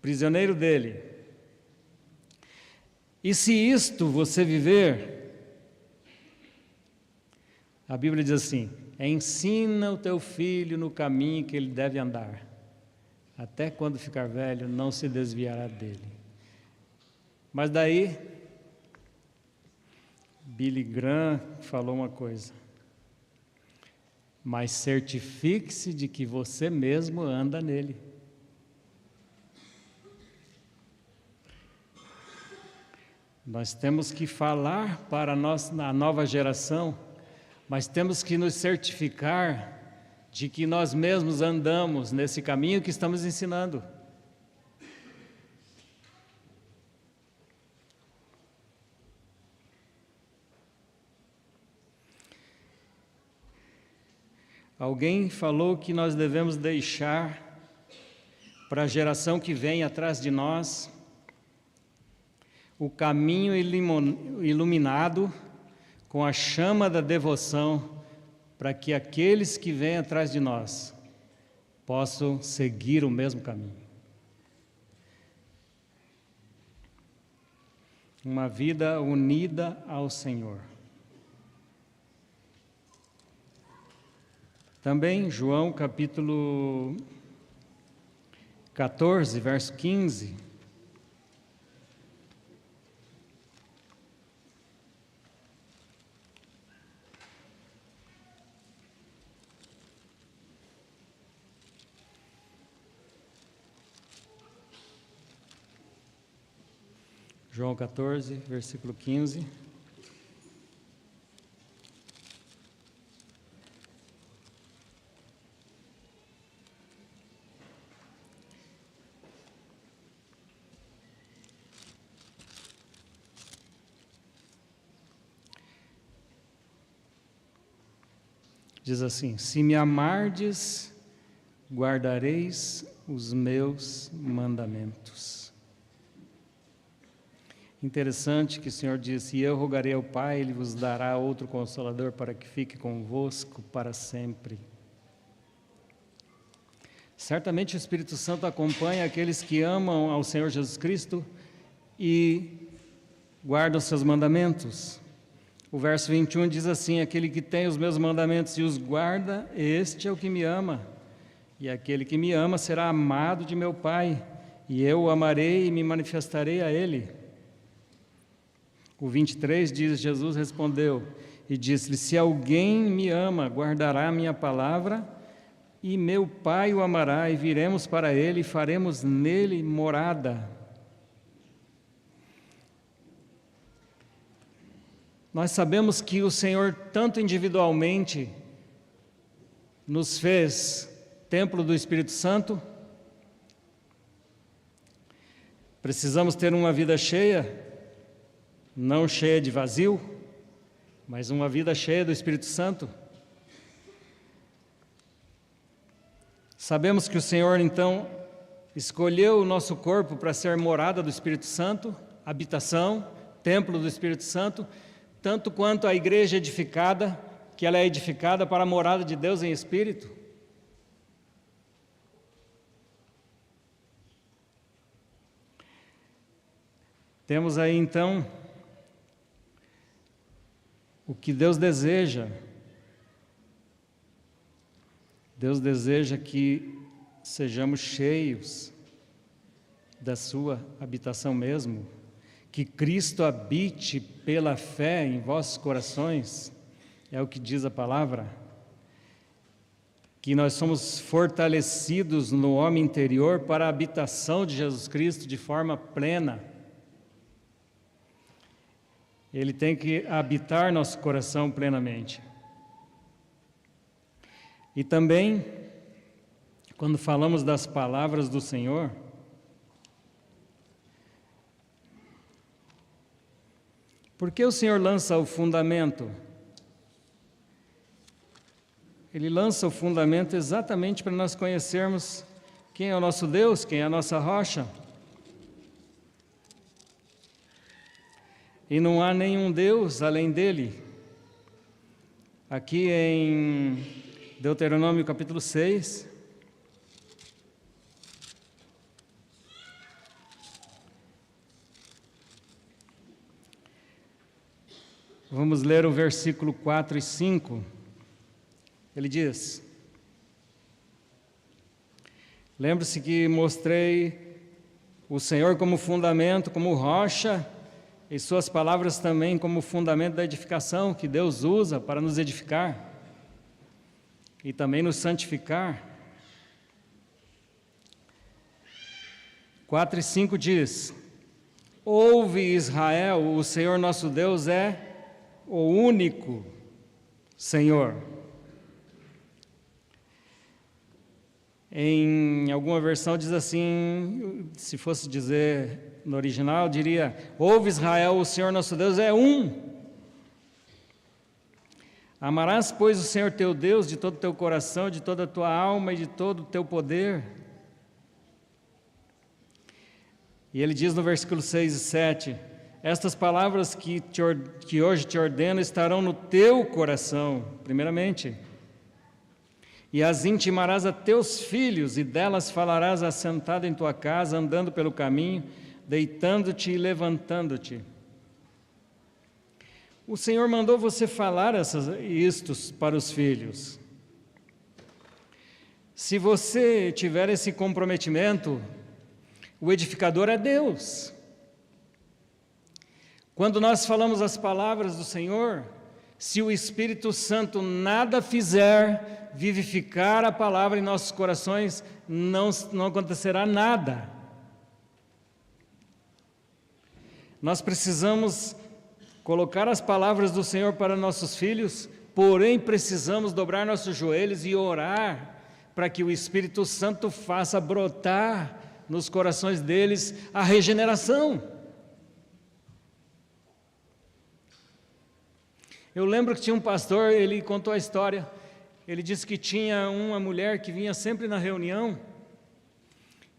prisioneiro dele. E se isto você viver, a Bíblia diz assim: ensina o teu filho no caminho que ele deve andar, até quando ficar velho não se desviará dele. Mas daí, Billy Graham falou uma coisa: mas certifique-se de que você mesmo anda nele. Nós temos que falar para a nova geração, mas temos que nos certificar de que nós mesmos andamos nesse caminho que estamos ensinando. Alguém falou que nós devemos deixar para a geração que vem atrás de nós o caminho iluminado com a chama da devoção, para que aqueles que vêm atrás de nós possam seguir o mesmo caminho. Uma vida unida ao Senhor. Também João capítulo 14, verso 15. João 14, versículo 15. Diz assim: se me amardes, guardareis os meus mandamentos. Interessante que o Senhor disse: e eu rogarei ao Pai, Ele vos dará outro Consolador para que fique convosco para sempre. Certamente o Espírito Santo acompanha aqueles que amam ao Senhor Jesus Cristo e guardam seus mandamentos. O verso 21 diz assim: aquele que tem os meus mandamentos e os guarda, este é o que me ama. E aquele que me ama será amado de meu Pai, e eu o amarei e me manifestarei a ele. O 23 diz: Jesus respondeu e disse-lhe: se alguém me ama, guardará a minha palavra, e meu Pai o amará, e viremos para ele e faremos nele morada. Nós sabemos que o Senhor, tanto individualmente, nos fez templo do Espírito Santo. Precisamos ter uma vida cheia, não cheia de vazio, mas uma vida cheia do Espírito Santo. Sabemos que o Senhor, então, escolheu o nosso corpo para ser morada do Espírito Santo, habitação, templo do Espírito Santo, tanto quanto a igreja edificada, que ela é edificada para a morada de Deus em Espírito. Temos aí, então, o que Deus deseja. Deus deseja que sejamos cheios da sua habitação mesmo, que Cristo habite pela fé em vossos corações, é o que diz a palavra, que nós somos fortalecidos no homem interior para a habitação de Jesus Cristo de forma plena. Ele tem que habitar nosso coração plenamente. E também, quando falamos das palavras do Senhor, por que o Senhor lança o fundamento? Ele lança o fundamento exatamente para nós conhecermos quem é o nosso Deus, quem é a nossa rocha. E não há nenhum Deus além dele. Aqui em Deuteronômio capítulo 6, vamos ler o versículo 4 e 5. Ele diz: lembre-se que mostrei o Senhor como fundamento, como rocha, e suas palavras também como fundamento da edificação que Deus usa para nos edificar e também nos santificar. 4 e 5 diz: ouve, Israel, o Senhor nosso Deus é o único Senhor. Em alguma versão diz assim, se fosse dizer no original, diria: ouve, Israel, o Senhor nosso Deus é um. Amarás, pois, o Senhor teu Deus de todo o teu coração, de toda a tua alma e de todo o teu poder. E ele diz no versículo 6 e 7, estas palavras que hoje te ordeno estarão no teu coração, primeiramente, e as intimarás a teus filhos, e delas falarás assentado em tua casa, andando pelo caminho, deitando-te e levantando-te. O Senhor mandou você falar isto para os filhos. Se você tiver esse comprometimento, o edificador é Deus. Quando nós falamos as palavras do Senhor, se o Espírito Santo nada fizer vivificar a palavra em nossos corações, não acontecerá nada. Nós precisamos colocar as palavras do Senhor para nossos filhos, porém precisamos dobrar nossos joelhos e orar para que o Espírito Santo faça brotar nos corações deles a regeneração. Eu lembro que tinha um pastor, ele contou a história, ele disse que tinha uma mulher que vinha sempre na reunião,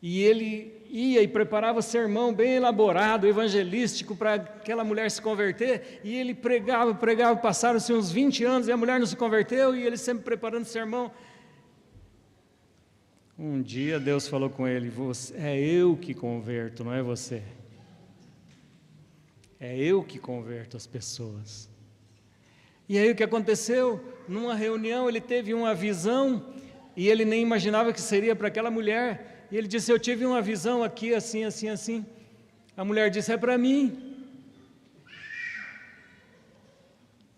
e ele ia e preparava sermão bem elaborado, evangelístico, para aquela mulher se converter, e ele pregava, passaram-se uns 20 anos, e a mulher não se converteu, e ele sempre preparando sermão. Um dia Deus falou com ele: é eu que converto, não é você. É eu que converto as pessoas. E aí o que aconteceu? Numa reunião ele teve uma visão, e ele nem imaginava que seria para aquela mulher. E ele disse: eu tive uma visão aqui, assim, assim, assim. A mulher disse: é para mim.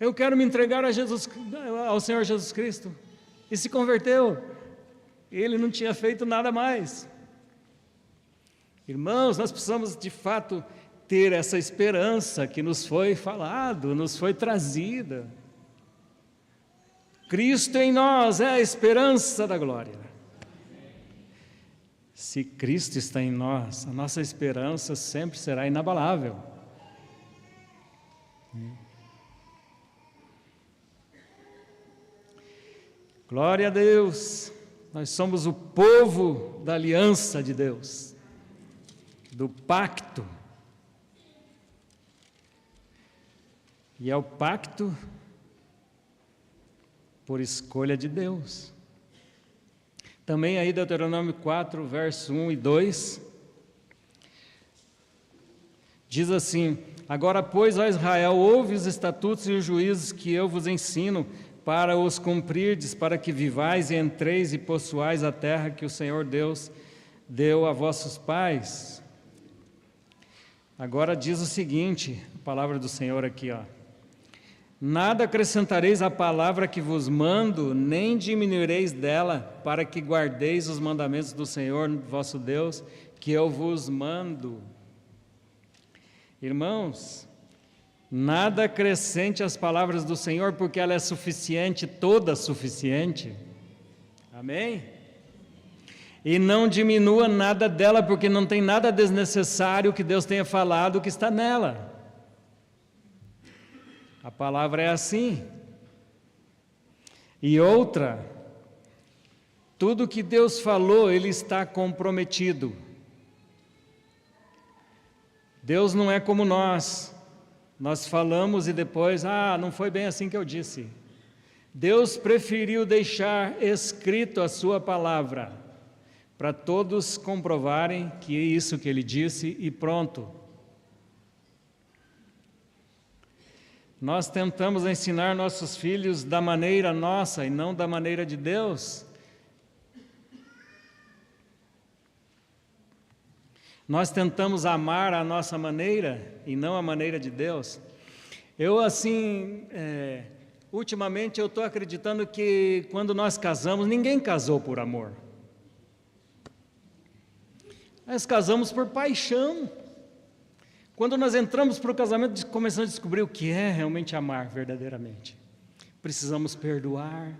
Eu quero me entregar ao Senhor Jesus Cristo. E se converteu. Ele não tinha feito nada mais. Irmãos, nós precisamos de fato ter essa esperança que nos foi falado, nos foi trazida. Cristo em nós é a esperança da glória. Se Cristo está em nós, a nossa esperança sempre será inabalável. Glória a Deus. Nós somos o povo da aliança de Deus, do pacto. E é o pacto por escolha de Deus. Também aí Deuteronômio 4, verso 1 e 2, diz assim: agora, pois, ó Israel, ouve os estatutos e os juízos que eu vos ensino, para os cumprirdes, para que vivais e entreis e possuais a terra que o Senhor Deus deu a vossos pais. Agora diz o seguinte, a palavra do Senhor aqui, ó: nada acrescentareis à palavra que vos mando, nem diminuireis dela, para que guardeis os mandamentos do Senhor vosso Deus, que eu vos mando. Irmãos, nada acrescente às palavras do Senhor, porque ela é suficiente, toda suficiente. Amém? E não diminua nada dela, porque não tem nada desnecessário que Deus tenha falado que está nela. A palavra é assim. E outra, tudo que Deus falou, Ele está comprometido. Deus não é como nós falamos e depois, não foi bem assim que eu disse. Deus preferiu deixar escrito a sua palavra, para todos comprovarem que é isso que Ele disse e pronto. Nós tentamos ensinar nossos filhos da maneira nossa e não da maneira de Deus. Nós tentamos amar a nossa maneira e não a maneira de Deus. Eu, assim, ultimamente eu estou acreditando que quando nós casamos, ninguém casou por amor. Nós casamos por paixão. Quando nós entramos para o casamento, começamos a descobrir o que é realmente amar verdadeiramente. Precisamos perdoar,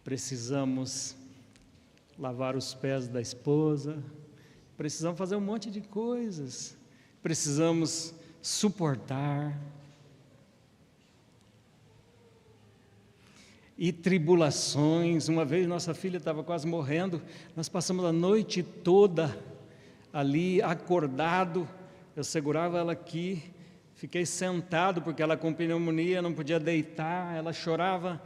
precisamos lavar os pés da esposa, precisamos fazer um monte de coisas, precisamos suportar. E tribulações. Uma vez nossa filha estava quase morrendo, nós passamos a noite toda ali acordado, eu segurava ela aqui, fiquei sentado porque ela com pneumonia não podia deitar, ela chorava,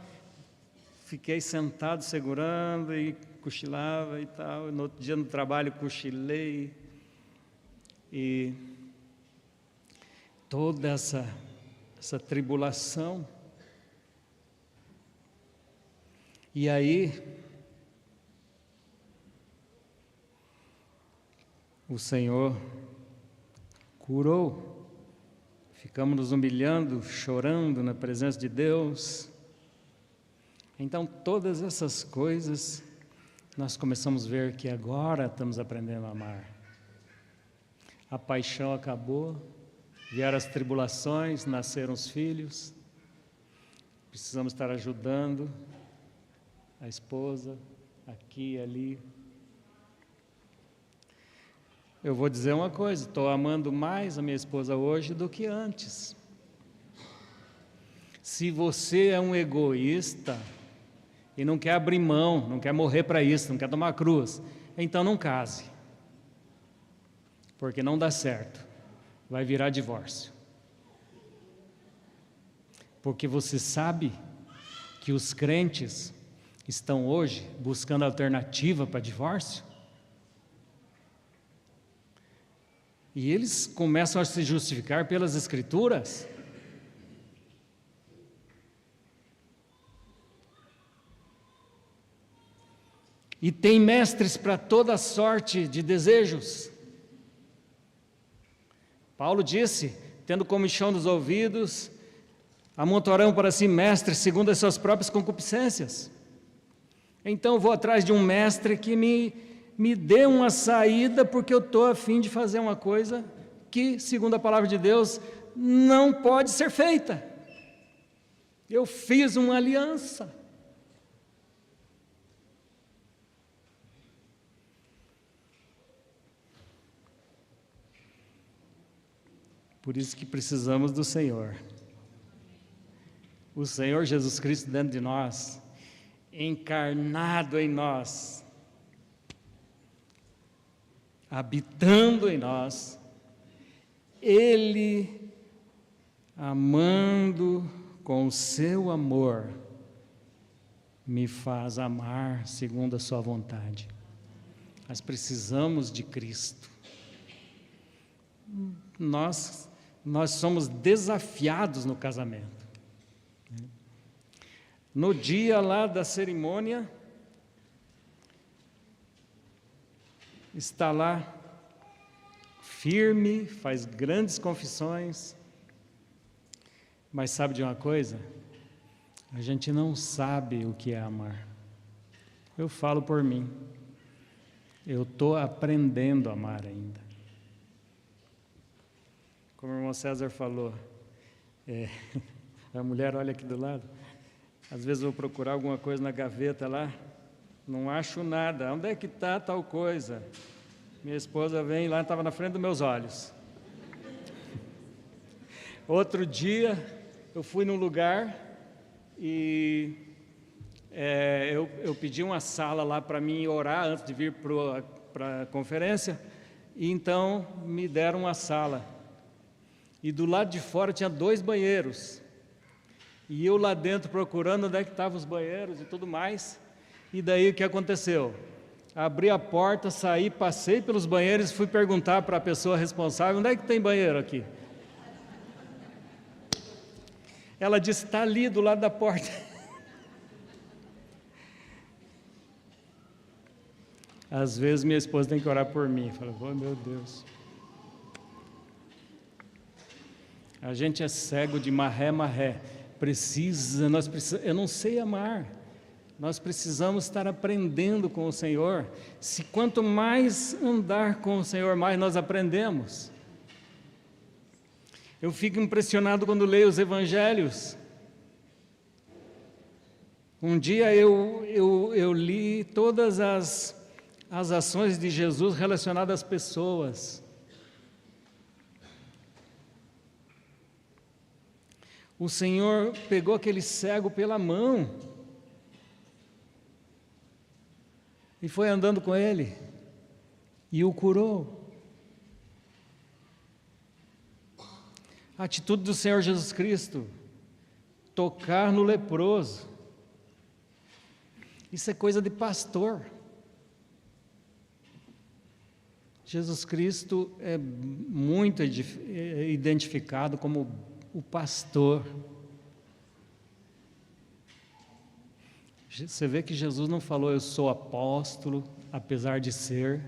fiquei sentado segurando e cochilava e tal. No outro dia no trabalho cochilei, e toda essa tribulação. E aí o Senhor curou. Ficamos nos humilhando, chorando na presença de Deus. Então, todas essas coisas, nós começamos a ver que agora estamos aprendendo a amar. A paixão acabou, vieram as tribulações, nasceram os filhos. Precisamos estar ajudando a esposa, aqui e ali. Eu vou dizer uma coisa, estou amando mais a minha esposa hoje do que antes. Se você é um egoísta e não quer abrir mão, não quer morrer para isso, não quer tomar cruz, então não case. Porque não dá certo, vai virar divórcio. Porque você sabe que os crentes estão hoje buscando alternativa para divórcio? E eles começam a se justificar pelas Escrituras. E tem mestres para toda sorte de desejos. Paulo disse, tendo comichão nos ouvidos, amontoarão para si mestres segundo as suas próprias concupiscências. Então eu vou atrás de um mestre que me dê uma saída, porque eu estou a fim de fazer uma coisa que, segundo a palavra de Deus, não pode ser feita. Eu fiz uma aliança. Por isso que precisamos do Senhor. O Senhor Jesus Cristo dentro de nós, encarnado em nós, habitando em nós, Ele, amando com o seu amor, me faz amar segundo a sua vontade. Nós precisamos de Cristo. Nós somos desafiados no casamento. No dia lá da cerimônia, está lá, firme, faz grandes confissões, mas sabe de uma coisa? A gente não sabe o que é amar. Eu falo por mim, eu estou aprendendo a amar ainda. Como o irmão César falou, a mulher olha aqui do lado, às vezes eu vou procurar alguma coisa na gaveta lá, não acho nada, onde é que está tal coisa? Minha esposa vem lá, estava na frente dos meus olhos. Outro dia, eu fui num lugar e eu pedi uma sala lá para mim orar antes de vir para a conferência, e então me deram uma sala. E do lado de fora tinha 2 banheiros. E eu lá dentro procurando onde é que estavam os banheiros e tudo mais. E daí o que aconteceu? Abri a porta, saí, passei pelos banheiros e fui perguntar para a pessoa responsável, onde é que tem banheiro aqui? Ela disse, está ali do lado da porta. Às vezes minha esposa tem que orar por mim. Fala, oh meu Deus. A gente é cego de marré. Eu não sei amar. Nós precisamos estar aprendendo com o Senhor. Se quanto mais andar com o Senhor, mais nós aprendemos. Eu fico impressionado quando leio os evangelhos. Um dia eu li todas as ações de Jesus relacionadas às pessoas. O Senhor pegou aquele cego pela mão e foi andando com ele e o curou. A atitude do Senhor Jesus Cristo, tocar no leproso, isso é coisa de pastor. Jesus Cristo é muito identificado como o pastor. Você vê que Jesus não falou, eu sou apóstolo, apesar de ser.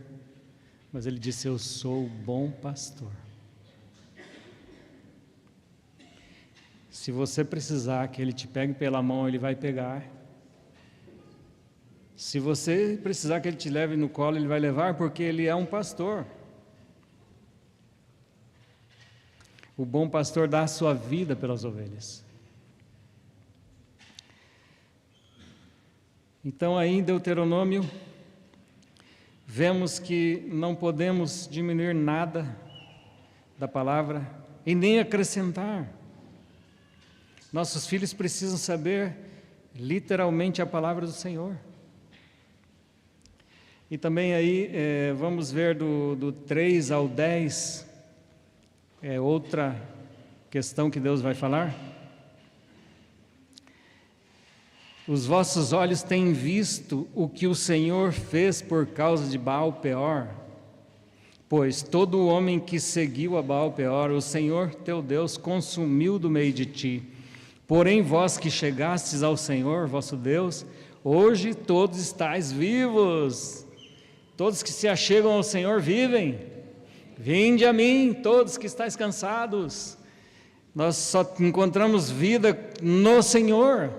Mas ele disse: eu sou o bom pastor. Se você precisar que ele te pegue pela mão, ele vai pegar. Se você precisar que ele te leve no colo, ele vai levar, porque ele é um pastor. O bom pastor dá a sua vida pelas ovelhas. Então, aí em Deuteronômio, vemos que não podemos diminuir nada da palavra e nem acrescentar. Nossos filhos precisam saber literalmente a palavra do Senhor. E também aí, vamos ver do 3 ao 10, outra questão que Deus vai falar. Os vossos olhos têm visto o que o Senhor fez por causa de Baal-Peor, pois todo homem que seguiu a Baal-Peor, o Senhor teu Deus consumiu do meio de ti. Porém vós que chegastes ao Senhor, vosso Deus, hoje todos estáis vivos. Todos que se achegam ao Senhor vivem. Vinde a mim, todos que estáis cansados. Nós só encontramos vida no Senhor.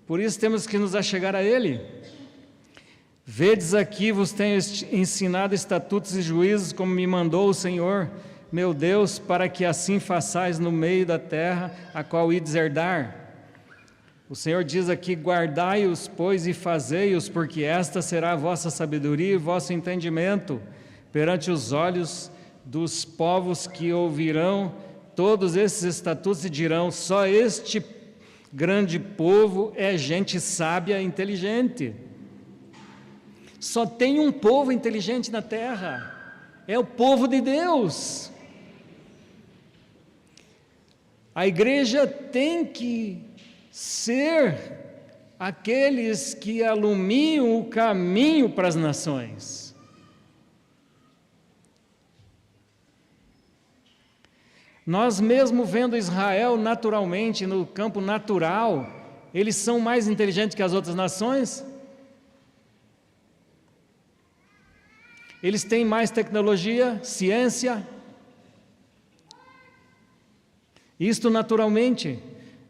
Por isso temos que nos achegar a Ele. Vedes aqui, vos tenho ensinado estatutos e juízos, como me mandou o Senhor, meu Deus, para que assim façais no meio da terra, a qual ides herdar. O Senhor diz aqui: guardai-os, pois, e fazei-os, porque esta será a vossa sabedoria e vosso entendimento, perante os olhos dos povos que ouvirão todos esses estatutos e dirão: só este grande povo é gente sábia e inteligente. Só tem um povo inteligente na terra, é o povo de Deus. A igreja tem que ser aqueles que alumiam o caminho para as nações. Nós mesmo vendo Israel naturalmente, no campo natural, eles são mais inteligentes que as outras nações? Eles têm mais tecnologia, ciência? Isto naturalmente.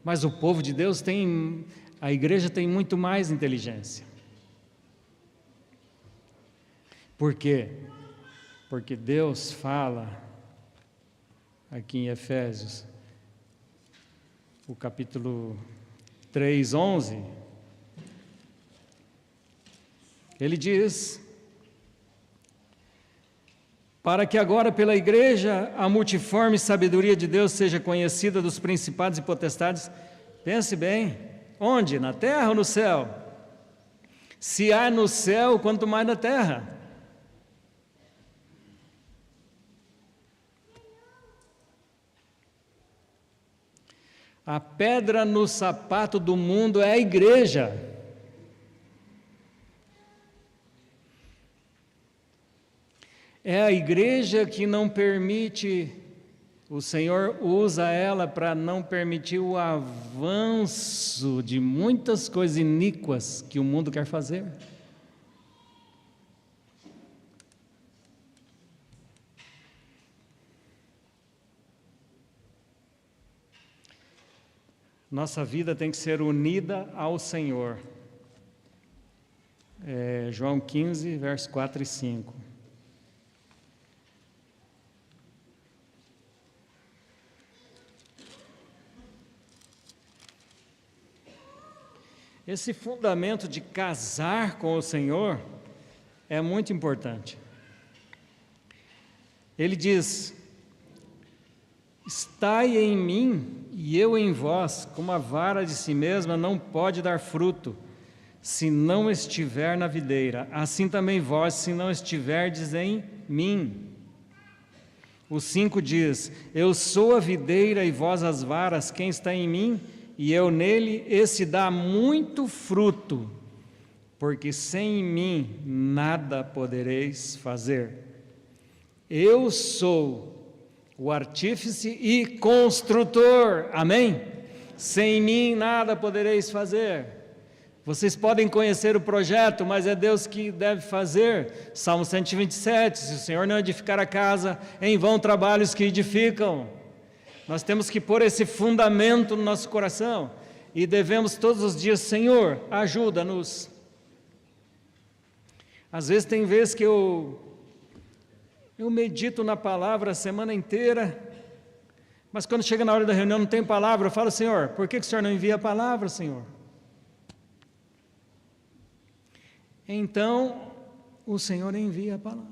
Mas o povo de Deus tem, a igreja tem muito mais inteligência. Por quê? Porque Deus fala aqui em Efésios, o capítulo 3, 11, ele diz: para que agora pela igreja a multiforme sabedoria de Deus seja conhecida dos principados e potestades. Pense bem, onde? Na terra ou no céu? Se há no céu, quanto mais na terra. A pedra no sapato do mundo é a igreja. É a igreja que não permite, o Senhor usa ela para não permitir o avanço de muitas coisas iníquas que o mundo quer fazer. Nossa vida tem que ser unida ao Senhor. João 15, versos 4 e 5. Esse fundamento de casar com o Senhor é muito importante. Ele diz: estai em mim e eu em vós, como a vara de si mesma não pode dar fruto, se não estiver na videira, assim também vós, se não estiverdes em mim. O 5 diz: eu sou a videira e vós as varas, quem está em mim e eu nele, esse dá muito fruto, porque sem mim nada podereis fazer. Eu sou o artífice e construtor, amém? Sem mim nada podereis fazer. Vocês podem conhecer o projeto, mas é Deus que deve fazer. Salmo 127, se o Senhor não edificar a casa, em vão trabalhos que edificam. Nós temos que pôr esse fundamento no nosso coração e devemos todos os dias, Senhor, ajuda-nos. Às vezes tem vezes que eu medito na palavra a semana inteira, mas quando chega na hora da reunião não tem palavra, eu falo, Senhor, por que o Senhor não envia a palavra, Senhor? Então, o Senhor envia a palavra.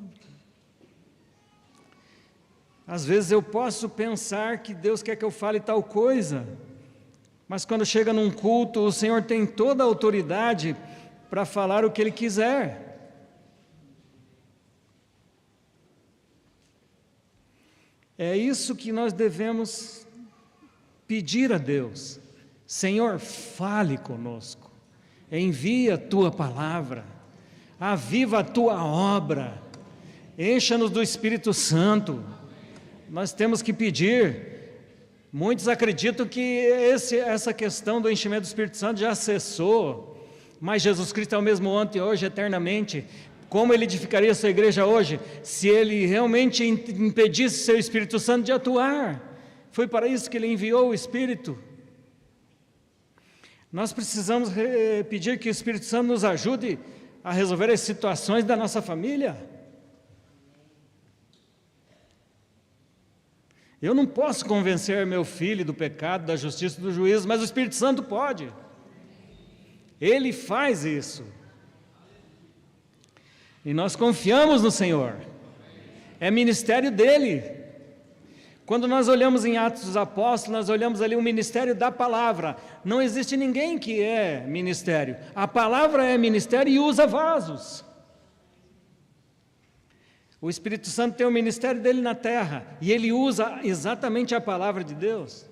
Às vezes eu posso pensar que Deus quer que eu fale tal coisa, mas quando chega num culto, o Senhor tem toda a autoridade para falar o que Ele quiser. É isso que nós devemos pedir a Deus. Senhor, fale conosco, envia a Tua palavra, aviva a Tua obra, encha-nos do Espírito Santo. Nós temos que pedir. Muitos acreditam que essa questão do enchimento do Espírito Santo já cessou, mas Jesus Cristo é o mesmo ontem, hoje, eternamente. Como Ele edificaria a sua igreja hoje, se Ele realmente impedisse seu Espírito Santo de atuar? Foi para isso que Ele enviou o Espírito. Nós precisamos pedir que o Espírito Santo nos ajude a resolver as situações da nossa família. Eu não posso convencer meu filho do pecado, da justiça e do juízo, mas o Espírito Santo pode. Ele faz isso. E nós confiamos no Senhor. É ministério dele. Quando nós olhamos em Atos dos Apóstolos, nós olhamos ali o ministério da palavra. Não existe ninguém que é ministério. A palavra é ministério e usa vasos. O Espírito Santo tem o ministério dele na terra, e ele usa exatamente a palavra de Deus.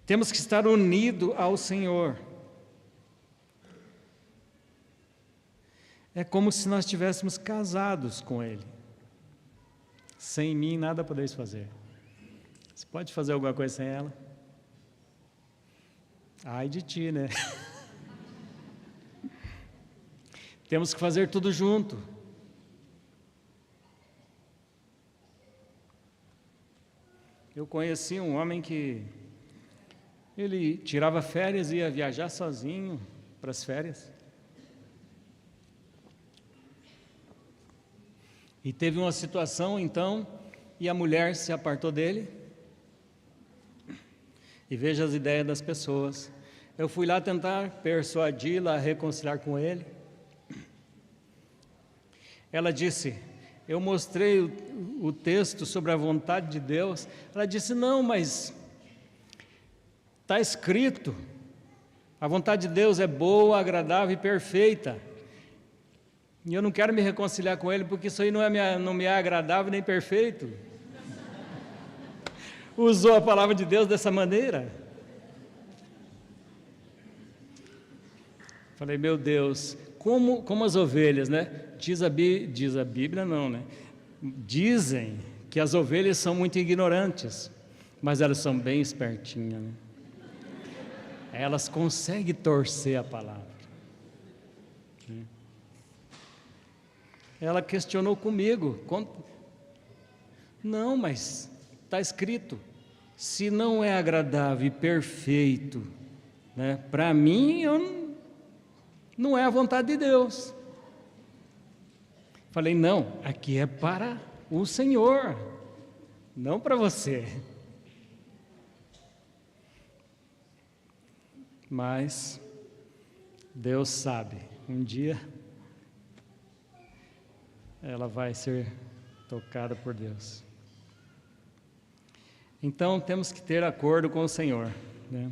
Temos que estar unidos ao Senhor. É como se nós estivéssemos casados com Ele. Sem mim nada podeis fazer. Você pode fazer alguma coisa sem ela? Ai de ti, né? Temos que fazer tudo junto. Eu conheci um homem que ele tirava férias e ia viajar sozinho para as férias. E teve uma situação, então, e a mulher se apartou dele. E veja as ideias das pessoas. Eu fui lá tentar persuadi-la a reconciliar com ele. Ela disse, eu mostrei o texto sobre a vontade de Deus. Ela disse, não, mas está escrito, a vontade de Deus é boa, agradável e perfeita. E eu não quero me reconciliar com Ele, porque isso aí não me é agradável nem perfeito. Usou a palavra de Deus dessa maneira. Falei, meu Deus, como as ovelhas, né? Diz a Bíblia, não, né? Dizem que as ovelhas são muito ignorantes, mas elas são bem espertinhas, né? Elas conseguem torcer a palavra. Ela questionou comigo. Não, mas está escrito, se não é agradável e perfeito, né? Para mim, não é a vontade de Deus. Falei, não, aqui é para o Senhor, não para você. Mas Deus sabe, um dia ela vai ser tocada por Deus. Então temos que ter acordo com o Senhor, né?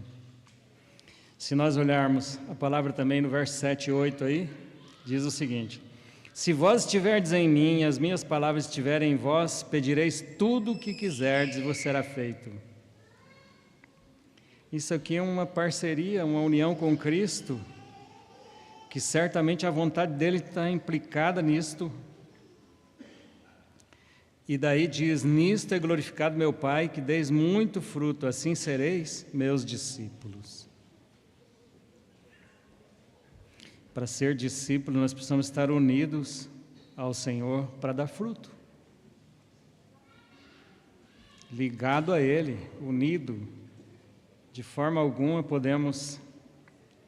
Se nós olharmos a palavra também no verso 7 e 8 aí, diz o seguinte: se vós estiverdes em mim, as minhas palavras estiverem em vós, pedireis tudo o que quiserdes e vos será feito. Isso aqui é uma parceria, uma união com Cristo, que certamente a vontade dele está implicada nisto. E daí diz: nisto é glorificado meu Pai, que deis muito fruto, assim sereis meus discípulos. Para ser discípulo, nós precisamos estar unidos ao Senhor para dar fruto. Ligado a Ele, unido, de forma alguma podemos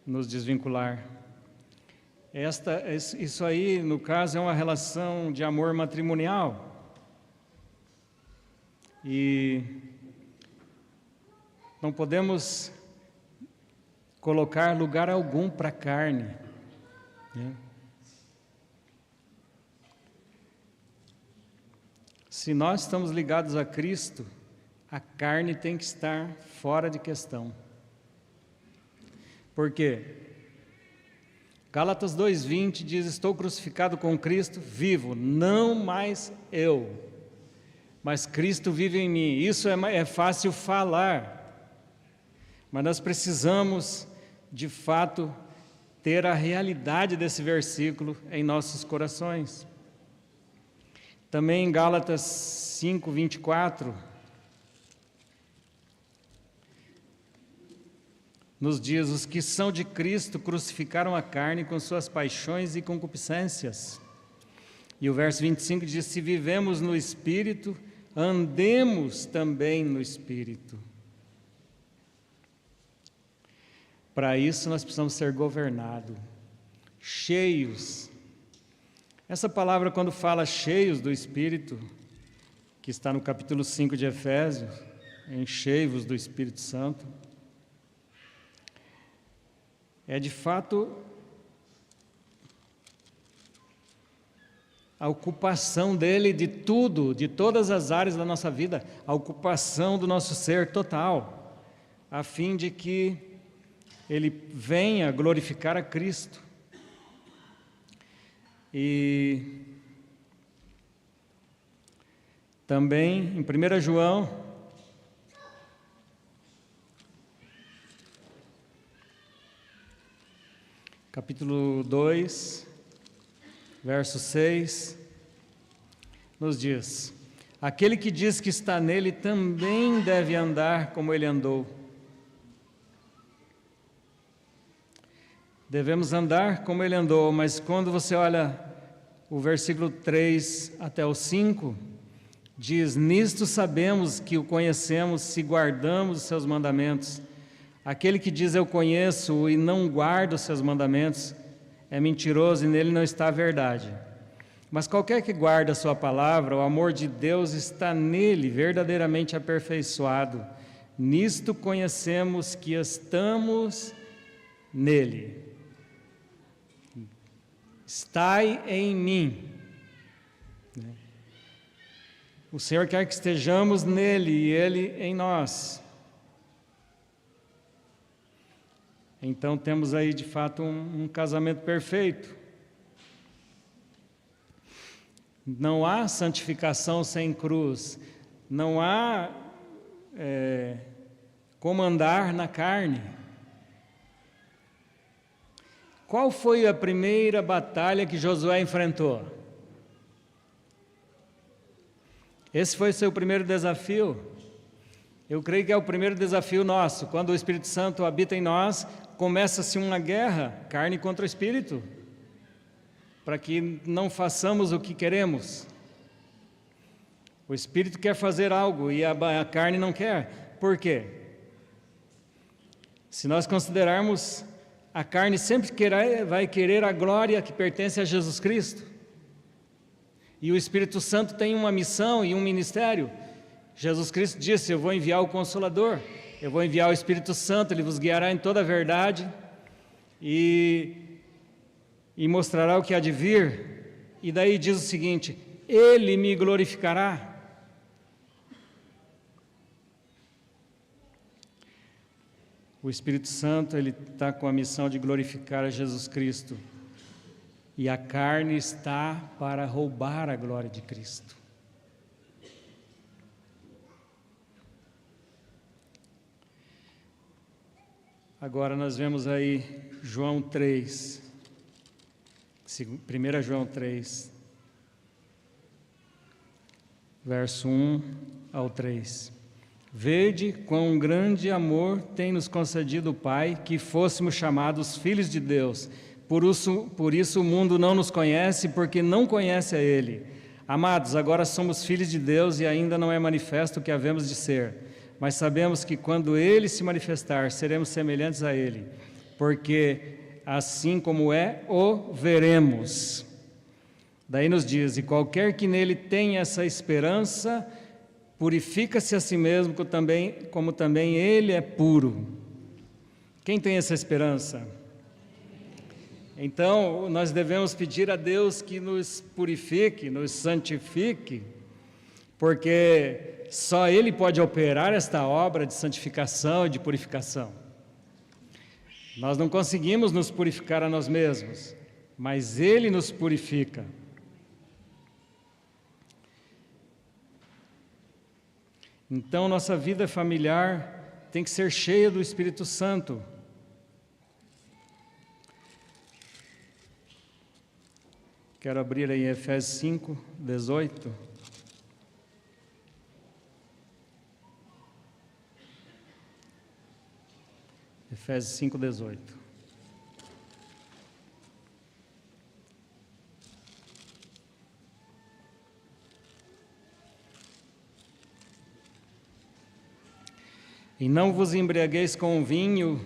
nos desvincular. Isso aí, no caso, é uma relação de amor matrimonial. E não podemos colocar lugar algum para a carne, né? Se nós estamos ligados a Cristo, a carne tem que estar fora de questão. Por quê? Gálatas 2:20 diz: estou crucificado com Cristo, vivo, não mais eu, mas Cristo vive em mim. Isso é fácil falar, mas nós precisamos, de fato, ter a realidade desse versículo em nossos corações. Também em Gálatas 5:24, nos diz: os que são de Cristo crucificaram a carne com suas paixões e concupiscências. E o verso 25 diz: se vivemos no Espírito, andemos também no Espírito. Para isso nós precisamos ser governados, cheios. Essa palavra, quando fala cheios do Espírito, que está no capítulo 5 de Efésios, enchei-vos do Espírito Santo, é de fato a ocupação dele de tudo, de todas as áreas da nossa vida, a ocupação do nosso ser total, a fim de que ele venha glorificar a Cristo. E também em 1 João, capítulo 2, verso 6, nos diz: aquele que diz que está nele também deve andar como ele andou. Devemos andar como ele andou, mas quando você olha o versículo 3 até o 5, diz: nisto sabemos que o conhecemos se guardamos os seus mandamentos. Aquele que diz eu conheço e não guarda os seus mandamentos é mentiroso e nele não está a verdade. Mas qualquer que guarda a sua palavra, o amor de Deus está nele verdadeiramente aperfeiçoado. Nisto conhecemos que estamos nele. Estai em mim. O Senhor quer que estejamos nele e ele em nós. Então temos aí de fato um casamento perfeito. Não há santificação sem cruz, não há como andar na carne. Qual foi a primeira batalha que Josué enfrentou? Esse foi o seu primeiro desafio. Eu creio que é o primeiro desafio nosso. Quando o Espírito Santo habita em nós, começa-se uma guerra, carne contra o Espírito, para que não façamos o que queremos. O Espírito quer fazer algo e a carne não quer. Por quê? Se nós considerarmos, a carne sempre vai querer a glória que pertence a Jesus Cristo. E o Espírito Santo tem uma missão e um ministério. Jesus Cristo disse: eu vou enviar o Consolador, eu vou enviar o Espírito Santo, ele vos guiará em toda a verdade e mostrará o que há de vir. E daí diz o seguinte: ele me glorificará. O Espírito Santo, ele está com a missão de glorificar a Jesus Cristo. E a carne está para roubar a glória de Cristo. Agora nós vemos aí João 3, 1 João 3, verso 1 ao 3. Vede quão grande amor tem nos concedido o Pai, que fôssemos chamados filhos de Deus. Por isso o mundo não nos conhece, porque não conhece a Ele. Amados, agora somos filhos de Deus e ainda não é manifesto o que havemos de ser. Mas sabemos que quando Ele se manifestar, seremos semelhantes a Ele, porque assim como é, o veremos. Daí nos diz, e qualquer que nele tenha essa esperança, purifica-se a si mesmo, como também ele é puro. Quem tem essa esperança? Então, nós devemos pedir a Deus que nos purifique, nos santifique, porque só Ele pode operar esta obra de santificação e de purificação. Nós não conseguimos nos purificar a nós mesmos, mas Ele nos purifica. Então, nossa vida familiar tem que ser cheia do Espírito Santo. Quero abrir aí Efésios 5, 18. Efésios 5, 18. E não vos embriagueis com vinho,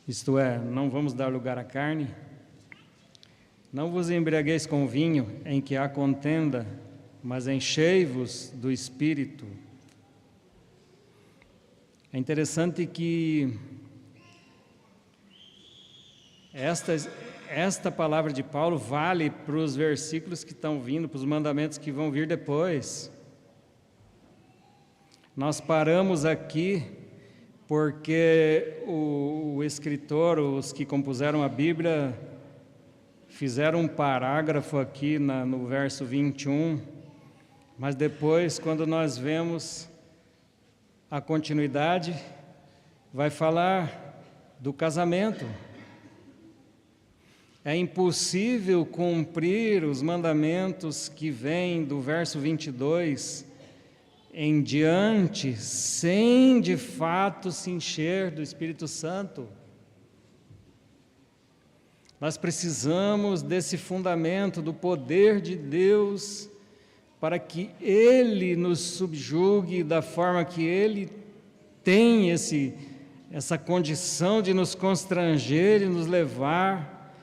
isto é, não vamos dar lugar à carne. Não vos embriagueis com vinho em que há contenda, mas enchei-vos do Espírito. É interessante que esta palavra de Paulo vale para os versículos que estão vindo, para os mandamentos que vão vir depois. Nós paramos aqui porque o escritor, os que compuseram a Bíblia, fizeram um parágrafo aqui no verso 21, mas depois, quando nós vemos a continuidade, vai falar do casamento. É impossível cumprir os mandamentos que vêm do verso 22 em diante, sem de fato se encher do Espírito Santo. Nós precisamos desse fundamento do poder de Deus para que Ele nos subjugue da forma que Ele tem essa condição de nos constranger e nos levar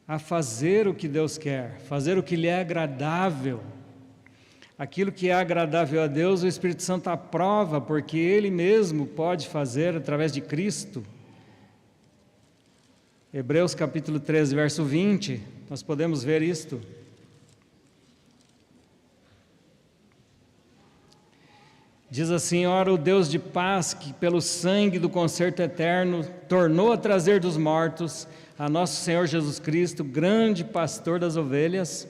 a fazer o que Deus quer, fazer o que lhe é agradável. Aquilo que é agradável a Deus, o Espírito Santo aprova, porque Ele mesmo pode fazer através de Cristo. Hebreus capítulo 13, verso 20, nós podemos ver isto. Diz assim: ora, o Deus de paz, que pelo sangue do concerto eterno tornou a trazer dos mortos a nosso Senhor Jesus Cristo, grande pastor das ovelhas,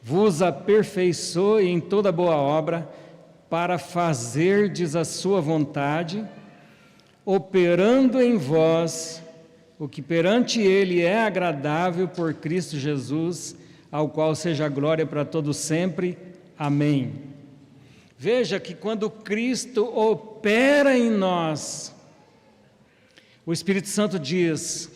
vos aperfeiçoe em toda boa obra, para fazerdes a sua vontade, operando em vós o que perante Ele é agradável por Cristo Jesus, ao qual seja a glória para todos sempre. Amém. Veja que quando Cristo opera em nós, o Espírito Santo diz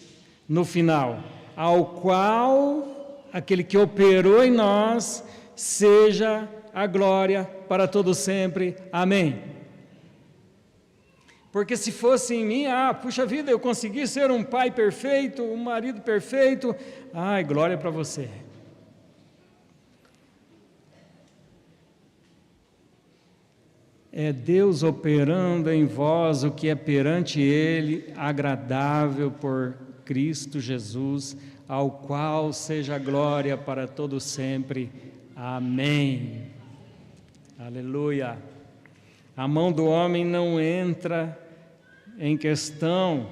no final, ao qual aquele que operou em nós, seja a glória para todo sempre. Amém. Porque se fosse em mim, puxa vida, eu consegui ser um pai perfeito, um marido perfeito, glória para você. É Deus operando em vós o que é perante Ele agradável por Cristo Jesus, ao qual seja a glória para todo sempre. Amém. Aleluia. A mão do homem não entra em questão.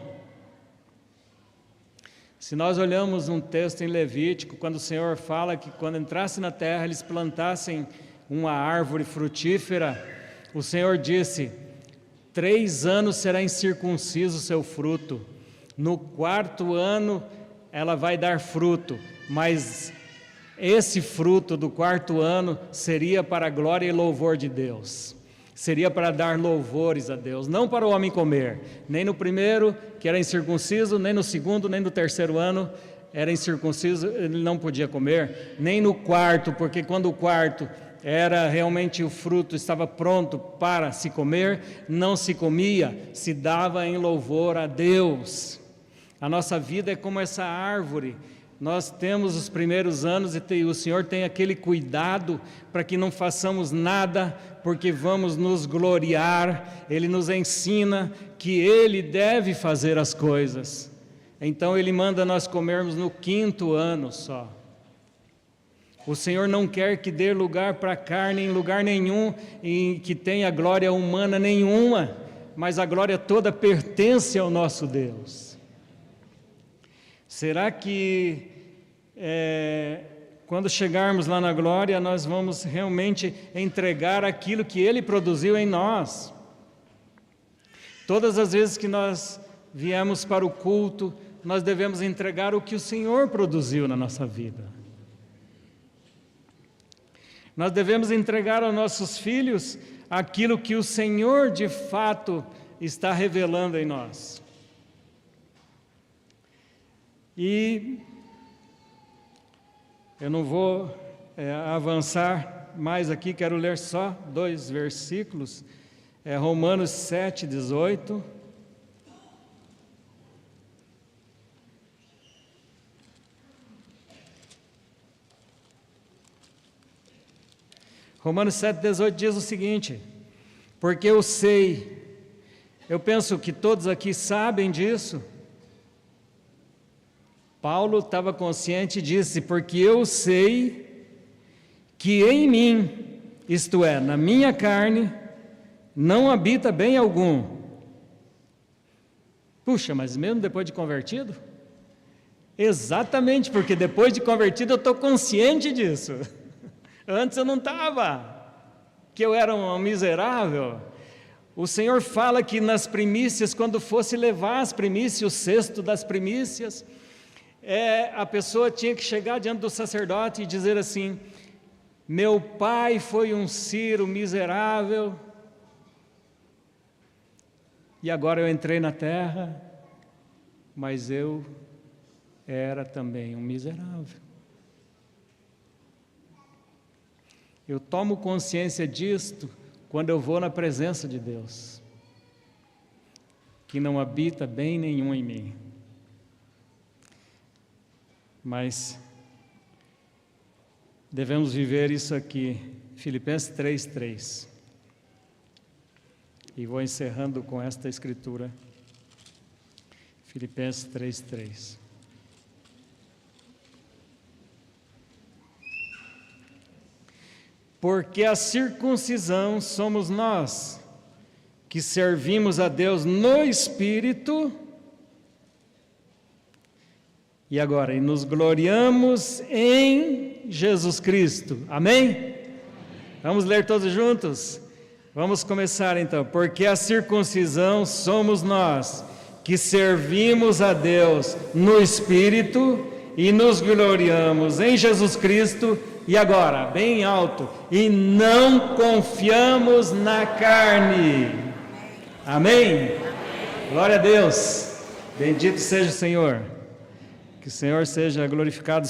Se nós olhamos um texto em Levítico, quando o Senhor fala que quando entrasse na terra eles plantassem uma árvore frutífera, o Senhor disse: 3 anos será incircunciso o seu fruto, no 4º ano ela vai dar fruto, mas esse fruto do 4º ano seria para a glória e louvor de Deus. Seria para dar louvores a Deus, não para o homem comer, nem no primeiro, que era incircunciso, nem no 2º, nem no 3º ano, era incircunciso, ele não podia comer, nem no 4º, porque quando o 4º era realmente o fruto, estava pronto para se comer, não se comia, se dava em louvor a Deus. A nossa vida é como essa árvore. Nós temos os primeiros anos e o Senhor tem aquele cuidado para que não façamos nada, porque vamos nos gloriar. Ele nos ensina que Ele deve fazer as coisas. Então Ele manda nós comermos no 5º ano só. O Senhor não quer que dê lugar para a carne em lugar nenhum, e que tenha glória humana nenhuma, mas a glória toda pertence ao nosso Deus. Será que quando chegarmos lá na glória, nós vamos realmente entregar aquilo que Ele produziu em nós? Todas as vezes que nós viemos para o culto, nós devemos entregar o que o Senhor produziu na nossa vida. Nós devemos entregar aos nossos filhos aquilo que o Senhor de fato está revelando em nós. E eu não vou avançar mais aqui, quero ler só 2 versículos, Romanos 7, 18. Romanos 7, 18 diz o seguinte: porque eu penso que todos aqui sabem disso. Paulo estava consciente e disse: porque eu sei que em mim, isto é, na minha carne, não habita bem algum. Puxa, mas mesmo depois de convertido? Exatamente, porque depois de convertido eu estou consciente disso. Antes eu não estava, que eu era um miserável. O Senhor fala que nas primícias, quando fosse levar as primícias, o cesto das primícias, a pessoa tinha que chegar diante do sacerdote e dizer assim: meu pai foi um Ciro miserável, e agora eu entrei na terra, mas eu era também um miserável. Eu tomo consciência disto quando eu vou na presença de Deus, que não habita bem nenhum em mim. Mas devemos viver isso aqui, Filipenses 3:3. E vou encerrando com esta escritura, Filipenses 3:3. Porque a circuncisão somos nós, que servimos a Deus no Espírito, e agora, e nos gloriamos em Jesus Cristo. Amém? Vamos ler todos juntos? Vamos começar então. Porque a circuncisão somos nós, que servimos a Deus no Espírito e nos gloriamos em Jesus Cristo. E agora, bem alto, e não confiamos na carne. Amém? Glória a Deus. Bendito seja o Senhor. Que o Senhor seja glorificado